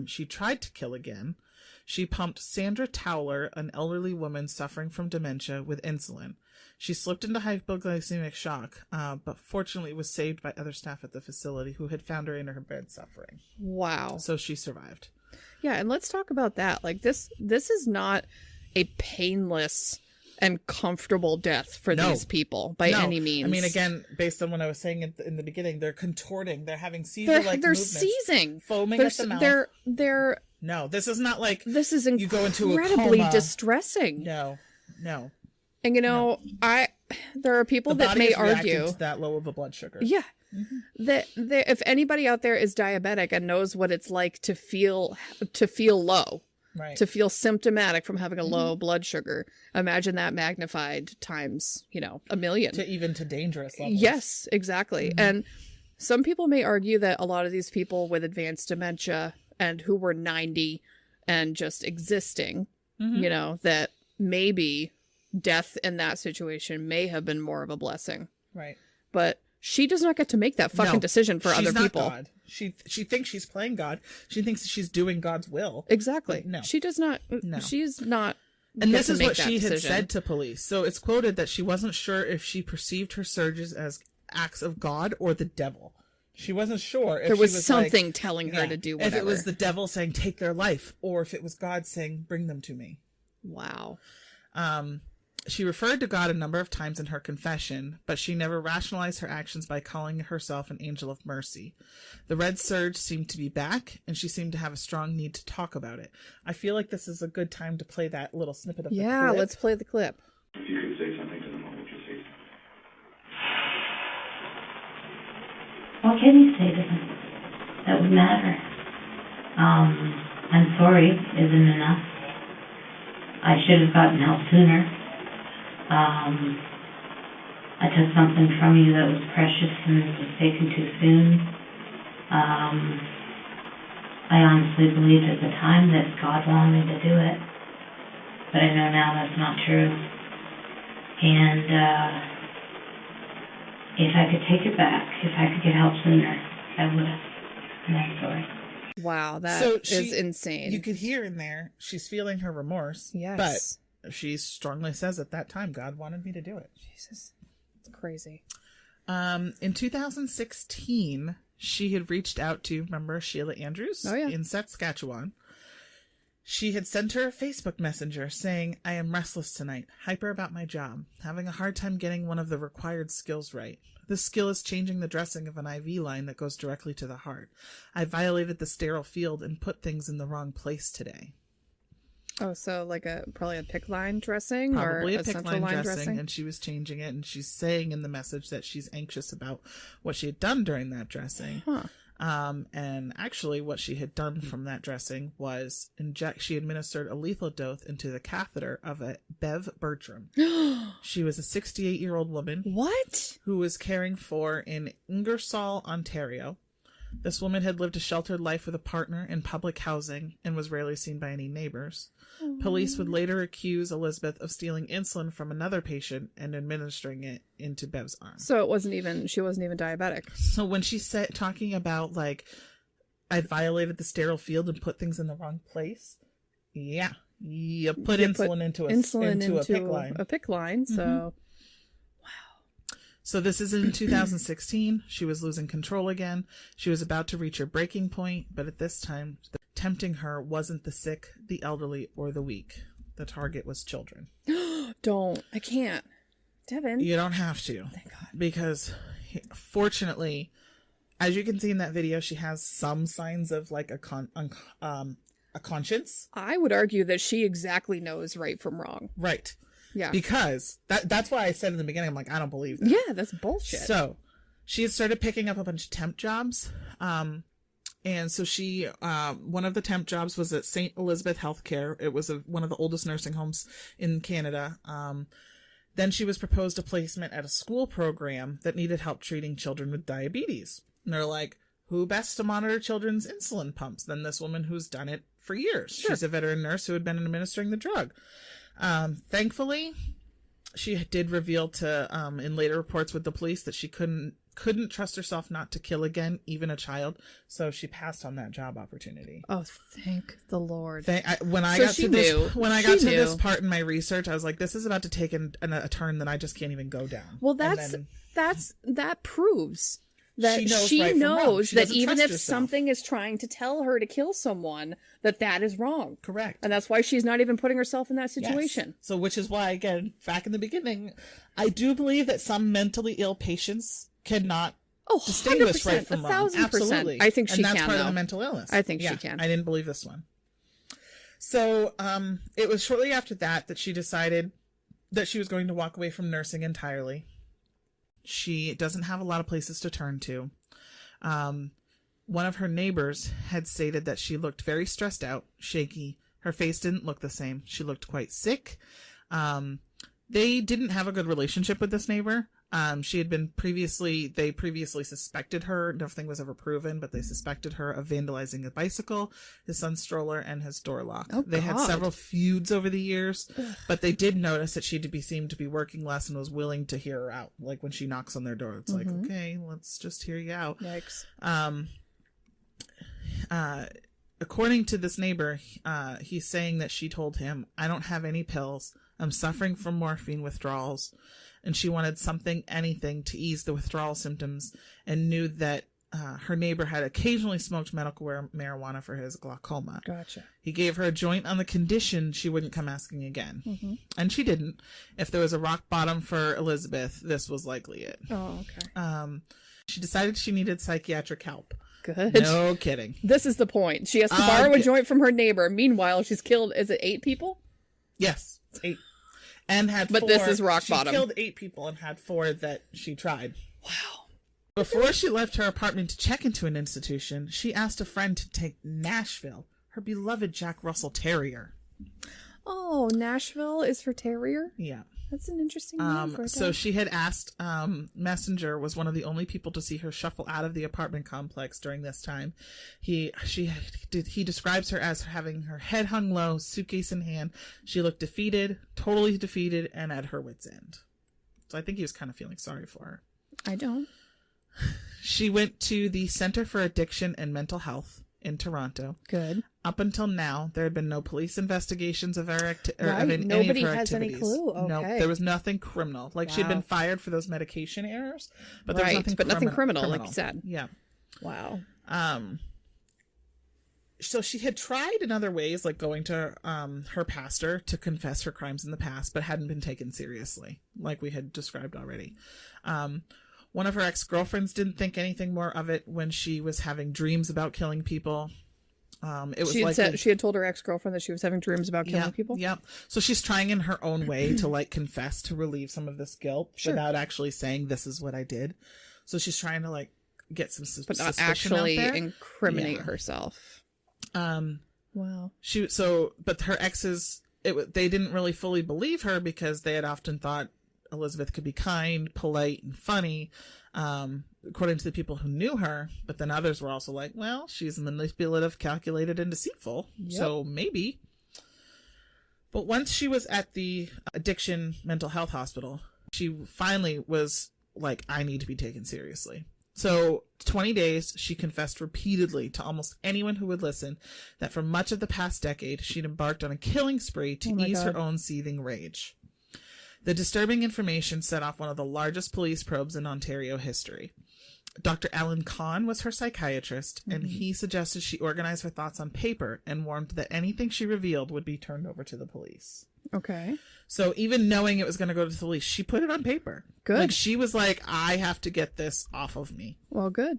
She tried to kill again. She pumped Sandra Towler, an elderly woman suffering from dementia, with insulin. She slipped into hypoglycemic shock, but fortunately was saved by other staff at the facility who had found her in her bed suffering. Wow. So she survived. Yeah, and let's talk about that. Like this is not a painless and comfortable death for these people by any means. I mean, again, based on what I was saying in the beginning, they're contorting. They're having seizure-like they're movements. seizing. Foaming at the mouth. They're No, this is not like this is you go into a incredibly coma. distressing. No. And there are people that may argue to that low of a blood sugar. Yeah. That if anybody out there is diabetic and knows what it's like to feel low, right, to feel symptomatic from having a low blood sugar, imagine that magnified times, 1,000,000. To dangerous levels. Yes, exactly. And some people may argue that a lot of these people with advanced dementia and who were 90 and just existing, that maybe death in that situation may have been more of a blessing. Right. But she does not get to make that fucking decision for other people. God. She thinks she's playing God. She thinks she's doing God's will. Exactly. No. She does not. No. She's not. And this is what she had said to police. So it's quoted that she wasn't sure if she perceived her surges as acts of God or the devil. She wasn't sure if there was something like, telling her to do whatever. If it was the devil saying, take their life, or if it was God saying, bring them to me. Wow. She referred to God a number of times in her confession, but she never rationalized her actions by calling herself an angel of mercy. The red surge seemed to be back, and she seemed to have a strong need to talk about it. I feel like this is a good time to play that little snippet of the clip. Yeah, let's play the clip. If you could say something to them, what would you say? What can you say to them that would matter? I'm sorry isn't enough. I should have gotten help sooner. I took something from you that was precious and it was taken too soon. I honestly believed at the time that God wanted me to do it, but I know now that's not true. And if I could take it back, if I could get help sooner, I would have. And I'm sorry. Wow, that is insane. You could hear in there, she's feeling her remorse. Yes. But she strongly says at that time, God wanted me to do it. Jesus. It's crazy. In 2016, she had reached out to, remember, Sheila Andrews in Saskatchewan. She had sent her a Facebook messenger saying, I am restless tonight, hyper about my job, having a hard time getting one of the required skills right. This skill is changing the dressing of an IV line that goes directly to the heart. I violated the sterile field and put things in the wrong place today. Oh, so like probably a PICC line dressing? Probably or a PICC line dressing, and she was changing it, and she's saying in the message that she's anxious about what she had done during that dressing. Huh. And actually what she had done from that dressing was she administered a lethal dose into the catheter of a Bev Bertram. She was a 68-year-old woman. What? Who was caring for in Ingersoll, Ontario. This woman had lived a sheltered life with a partner in public housing and was rarely seen by any neighbors. Police would later accuse Elizabeth of stealing insulin from another patient and administering it into Bev's arm. So she wasn't even diabetic. So when she said, talking about like, I violated the sterile field and put things in the wrong place. Yeah. You put insulin into a PICC line. A PICC line. So, So this is in 2016. She was losing control again. She was about to reach her breaking point, but at this time, tempting her wasn't the sick, the elderly, or the weak. the target was children. Don't. I can't. Devin. You don't have to. Thank God. Because fortunately, as you can see in that video, she has some signs of like a conscience. I would argue that she exactly knows right from wrong. Right. Yeah. Because that's why I said in the beginning, I'm like, I don't believe that. Yeah, that's bullshit. So she had started picking up a bunch of temp jobs. And so she, one of the temp jobs was at St. Elizabeth Healthcare. It was one of the oldest nursing homes in Canada. Then she was proposed a placement at a school program that needed help treating children with diabetes. And they're like, who best to monitor children's insulin pumps than this woman who's done it for years? Sure. She's a veteran nurse who had been administering the drug. Thankfully, she did reveal to, in later reports with the police, that she couldn't trust herself not to kill again, even a child. So she passed on that job opportunity. Oh, thank the Lord. When I got to this part in my research, I was like, this is about to take a turn that I just can't even go down. Well, that proves that she knows that even if something is trying to tell her to kill someone, that is wrong. Correct. And that's why she's not even putting herself in that situation. Yes. So, which is why, again, back in the beginning, I do believe that some mentally ill patients cannot distinguish right from wrong. 1,000%. Absolutely. I think she can, and that's part though. of the mental illness. I think she can. I didn't believe this one. So, it was shortly after that she decided that she was going to walk away from nursing entirely. She doesn't have a lot of places to turn to. One of her neighbors had stated that she looked very stressed out, shaky. Her face didn't look the same. She looked quite sick. They didn't have a good relationship with this neighbor. She had been they previously suspected her. Nothing was ever proven, but they suspected her of vandalizing a bicycle, his son's stroller, and his door lock. Oh, they had several feuds over the years, but they did notice that she seemed to be working less and was willing to hear her out. Like when she knocks on their door, it's like, okay, let's just hear you out. Yikes. According to this neighbor, he's saying that she told him, I don't have any pills. I'm suffering from morphine withdrawals. And she wanted anything to ease the withdrawal symptoms, and knew that her neighbor had occasionally smoked medical marijuana for his glaucoma. Gotcha. He gave her a joint on the condition she wouldn't come asking again. Mm-hmm. And she didn't. If there was a rock bottom for Elizabeth, this was likely it. Oh, okay. She decided she needed psychiatric help. Good. No kidding. This is the point. She has to borrow a joint from her neighbor. Meanwhile, she's killed, is it 8 people? Yes, 8. And had but 4. This is rock bottom. She killed 8 people and had 4 that she tried. Wow. Before she left her apartment to check into an institution, she asked a friend to take Nashville, her beloved Jack Russell Terrier. Oh, Nashville is for terrier? Yeah. That's an interesting name for a dog. So she had asked, Messenger was one of the only people to see her shuffle out of the apartment complex during this time. He describes her as having her head hung low, suitcase in hand. She looked defeated, totally defeated, and at her wit's end. So I think he was kind of feeling sorry for her. I don't. She went to the Center for Addiction and Mental Health in Toronto. Good. Up until now, there had been no police investigations of her Nobody has any clue. Okay. No, there was nothing criminal. Like she'd been fired for those medication errors, but there was nothing criminal, like you said. Yeah. Wow. So she had tried in other ways, like going to her pastor to confess her crimes in the past, but hadn't been taken seriously, like we had described already. One of her ex-girlfriends didn't think anything more of it when she was having dreams about killing people. She had told her ex-girlfriend that she was having dreams about killing people. Yeah. So she's trying in her own way to confess to relieve some of this guilt without actually saying this is what I did. So she's trying to get some suspicion, but not actually out there. Incriminate herself. Wow. But her exes, they didn't really fully believe her because they had often thought Elizabeth could be kind, polite, and funny, according to the people who knew her. But then others were also like, well, she's manipulative, calculated, and deceitful. Yep. So maybe. But once she was at the addiction mental health hospital, she finally was like, I need to be taken seriously. So 20 days, she confessed repeatedly to almost anyone who would listen that for much of the past decade, she'd embarked on a killing spree to ease her own seething rage. The disturbing information set off one of the largest police probes in Ontario history. Dr. Alan Kahn was her psychiatrist, and he suggested she organize her thoughts on paper and warned that anything she revealed would be turned over to the police. Okay. So even knowing it was going to go to the police, she put it on paper. Good. Like, she was like, I have to get this off of me. Well, good.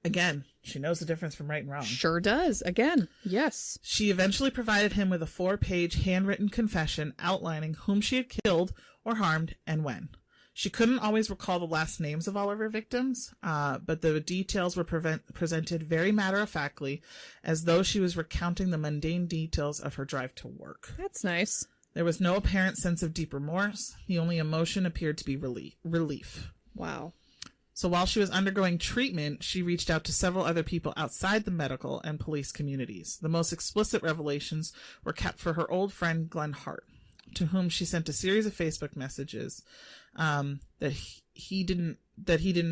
Again, she knows the difference from right and wrong. Sure does. Again, yes. She eventually provided him with a 4-page handwritten confession outlining whom she had killed or harmed and when. She couldn't always recall the last names of all of her victims, but the details were presented very matter-of-factly, as though she was recounting the mundane details of her drive to work. That's nice. There was no apparent sense of deep remorse. The only emotion appeared to be relief. Wow. So while she was undergoing treatment, she reached out to several other people outside the medical and police communities. The most explicit revelations were kept for her old friend Glenn Hart, to whom she sent a series of Facebook messages that he didn't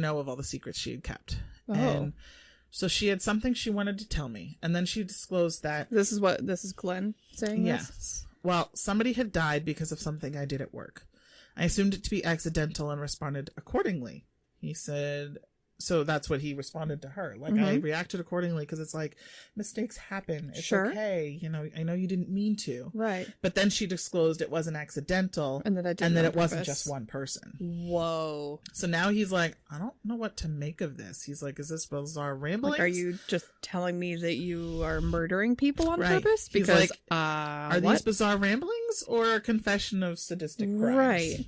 know of all the secrets she had kept. Oh. And so she had something she wanted to tell me, and then she disclosed that This is Glenn saying this? yes, well, somebody had died because of something I did at work. I assumed it to be accidental and responded accordingly. He said, so that's what he responded to her. Like, I reacted accordingly because it's like, mistakes happen. It's Sure. okay. You know, I know you didn't mean to. Right. But then she disclosed it wasn't accidental. And that I did and it that on it wasn't purpose. just one person. Whoa. So now he's like, I don't know what to make of this. He's like, is this bizarre ramblings? Like, are you just telling me that you are murdering people on Right. purpose? He's Because, like, are what? these bizarre ramblings or a confession of sadistic crimes? Right.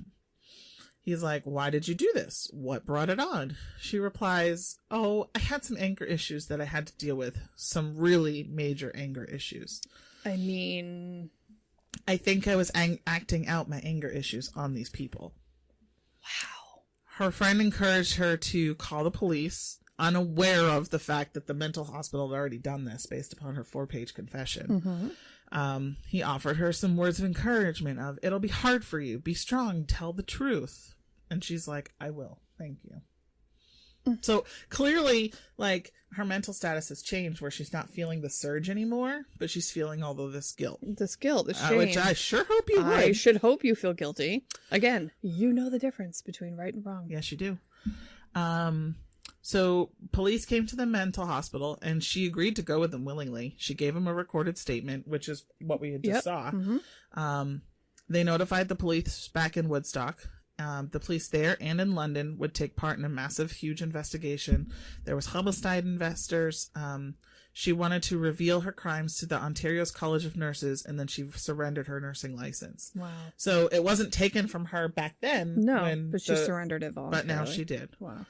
He's like, why did you do this? What brought it on? She replies, oh, I had some anger issues that I had to deal with. Some really major anger issues. I mean, I think I was acting out my anger issues on these people. wow. Her friend encouraged her to call the police, unaware of the fact that the mental hospital had already done this based upon her 4-page confession. He offered her some words of encouragement of, it'll be hard for you. Be strong. Tell the truth. And she's like, I will. Thank you. So clearly, like, her mental status has changed where she's not feeling the surge anymore, but she's feeling all of this guilt. This guilt, this shame. Which I sure hope you would. I should hope you feel guilty. Again, you know the difference between right and wrong. Yes, you do. So police came to the mental hospital and she agreed to go with them willingly. She gave them a recorded statement, which is what we had just saw. They notified the police back in Woodstock. The police there and in London would take part in a massive, huge investigation. There was homicide investors. She wanted to reveal her crimes to the Ontario's College of Nurses, and then she surrendered her nursing license. Wow. So it wasn't taken from her back then. No, but she surrendered it voluntarily. But now she did. Wow.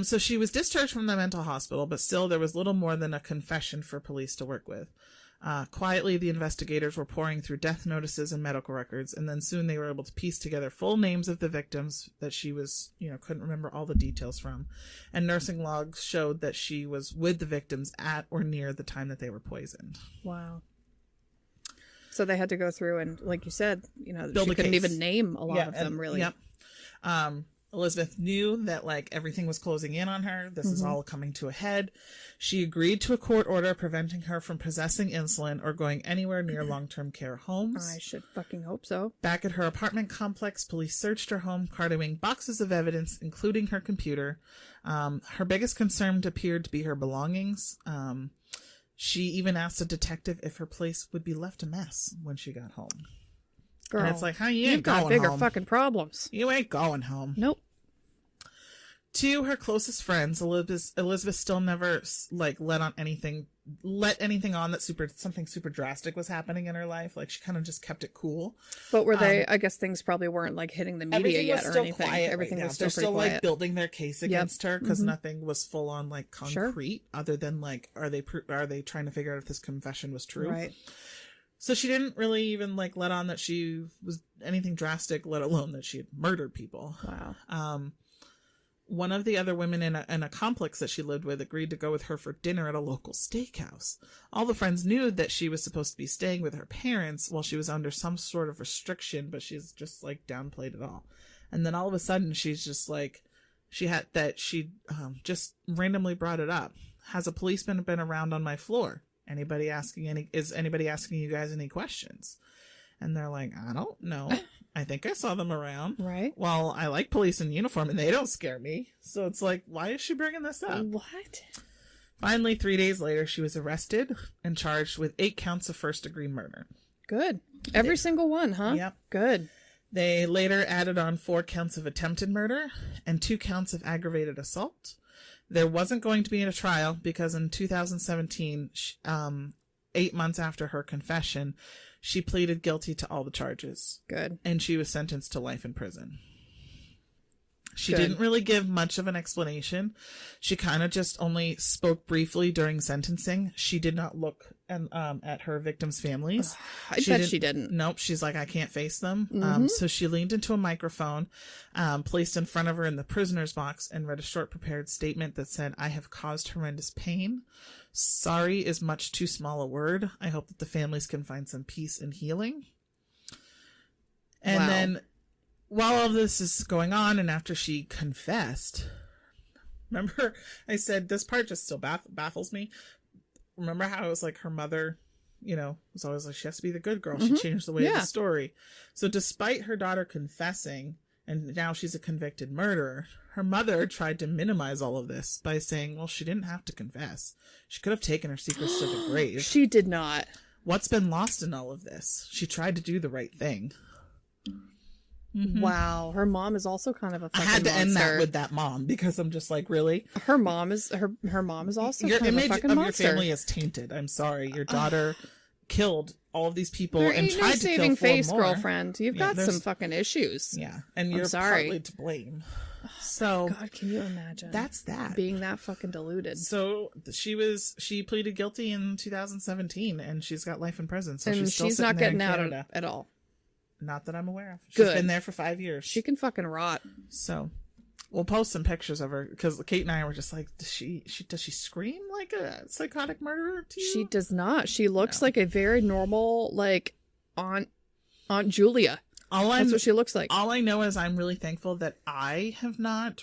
So she was discharged from the mental hospital, but still there was little more than a confession for police to work with. Quietly, the investigators were pouring through death notices and medical records, and then soon they were able to piece together full names of the victims that she was, couldn't remember all the details from. And nursing logs showed that she was with the victims at or near the time that they were poisoned. Wow. So they had to go through and, like you said, Build she a couldn't case. even name a lot of them, really. Yep. Elizabeth knew that, everything was closing in on her. This is all coming to a head. She agreed to a court order preventing her from possessing insulin or going anywhere near long-term care homes. I should fucking hope so. Back at her apartment complex, police searched her home, carting boxes of evidence, including her computer. Her biggest concern appeared to be her belongings. She even asked a detective if her place would be left a mess when she got home. Girl, and it's like, you ain't you've got going bigger home. fucking problems. You ain't going home. Nope. To her closest friends, Elizabeth still never let anything on that something super drastic was happening in her life. She kind of just kept it cool. But were they? I guess things probably weren't hitting the media yet or anything. Everything was still They're pretty still quiet. building their case against her because nothing was full on concrete other than are they trying to figure out if this confession was true? Right. So she didn't really even let on that she was anything drastic, let alone that she had murdered people. Wow. One of the other women in a complex that she lived with agreed to go with her for dinner at a local steakhouse. All the friends knew that she was supposed to be staying with her parents while she was under some sort of restriction, but she's just downplayed it all. And then all of a sudden she's just she just randomly brought it up. Has a policeman been around on my floor? Is anybody asking you guys any questions? And they're like, I don't know. I think I saw them around. Right. Well, I like police in uniform and they don't scare me. So it's like, why is she bringing this up? What? Finally, 3 days later, she was arrested and charged with 8 counts of first-degree murder. Good. Every single one, huh? Yep. Good. They later added on 4 counts of attempted murder and 2 counts of aggravated assault. There wasn't going to be a trial because in 2017, 8 months after her confession, she pleaded guilty to all the charges. Good. And she was sentenced to life in prison. She Good. didn't really give much of an explanation. She kind of just only spoke briefly during sentencing. She did not look at her victims' families. I bet she didn't. Nope. She's like, I can't face them. Mm-hmm. So she leaned into a microphone, placed in front of her in the prisoner's box, and read a short prepared statement that said, I have caused horrendous pain. Sorry is much too small a word. I hope that the families can find some peace and healing. And then while all of this is going on, and after she confessed, remember I said this part just still baffles me. Remember how it was like her mother, was always like, she has to be the good girl. Mm-hmm. She changed the way of the story. So despite her daughter confessing, and now she's a convicted murderer, her mother tried to minimize all of this by saying, well, she didn't have to confess. She could have taken her secrets to the grave. She did not. What's been lost in all of this? She tried to do the right thing. Mm-hmm. Wow, her mom is also kind of a fucking I had to monster. end that with that mom because I'm just like, really? Her mom is also Your kind of a image fucking of monster. your family is tainted. I'm sorry. Your daughter killed all of these people There and ain't tried no to kill saving 4 face, more. girlfriend. You've got there's- some fucking issues. Yeah, and I'm you're sorry. partly to blame. So God, can you imagine? that's that. Being that fucking deluded. So she pleaded guilty in 2017, and she's got life in prison. So and she's still she's sitting not there in getting out Canada. at all. Not that I'm aware of. She's Good. been there for 5 years. She can fucking rot. So we'll post some pictures of her because Kate and I were just like, does she scream like a psychotic murderer to you? She does not. She looks like a very normal, like Aunt Julia. That's what she looks like. All I know is I'm really thankful that I have not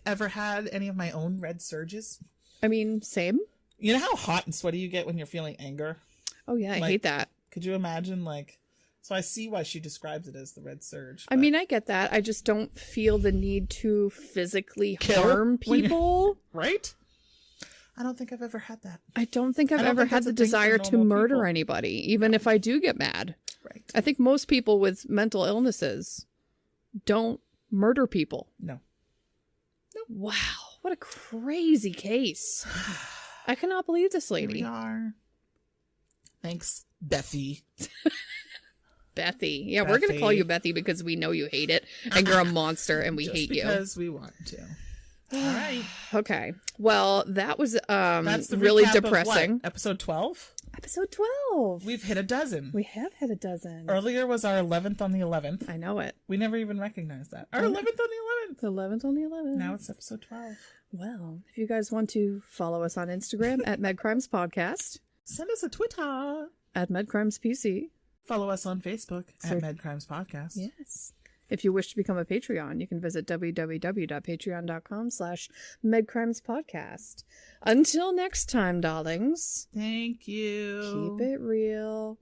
ever had any of my own red surges. I mean, same. You know how hot and sweaty you get when you're feeling anger? Oh yeah, I Like, hate that. Could you imagine, so I see why she describes it as the red surge. I mean, I get that. I just don't feel the need to physically Kill harm when you're- people. Right? I don't think I've ever had that. I don't think I've I don't ever think had that's the a thing for desire to normal murder people. anybody, even if I do get mad. Right. I think most people with mental illnesses don't murder people. No. Wow, what a crazy case. I cannot believe this Here we lady. are. Thanks, Bethy. Bethy. Yeah, we're going to call Bethy. you Bethy because we know you hate it and you're a monster and we Just hate you. because we want to. All right. Okay. Well, that was That's the really recap of what? depressing. Episode 12? Episode 12. We've hit a dozen. We have had a dozen. Earlier was our 11th on the 11th. I know it. We never even recognized that. Our 11th on the 11th. The 11th on the 11th. Now it's episode 12. Well, if you guys want to follow us on Instagram at MedCrimes Podcast, Send us a Twitter. at MedCrimes PC. Follow us on Facebook Sir. at MedCrimes Podcast. Yes. If you wish to become a Patreon, you can visit www.patreon.com/MedCrimesPodcast. Until next time, darlings, Thank you. keep it real.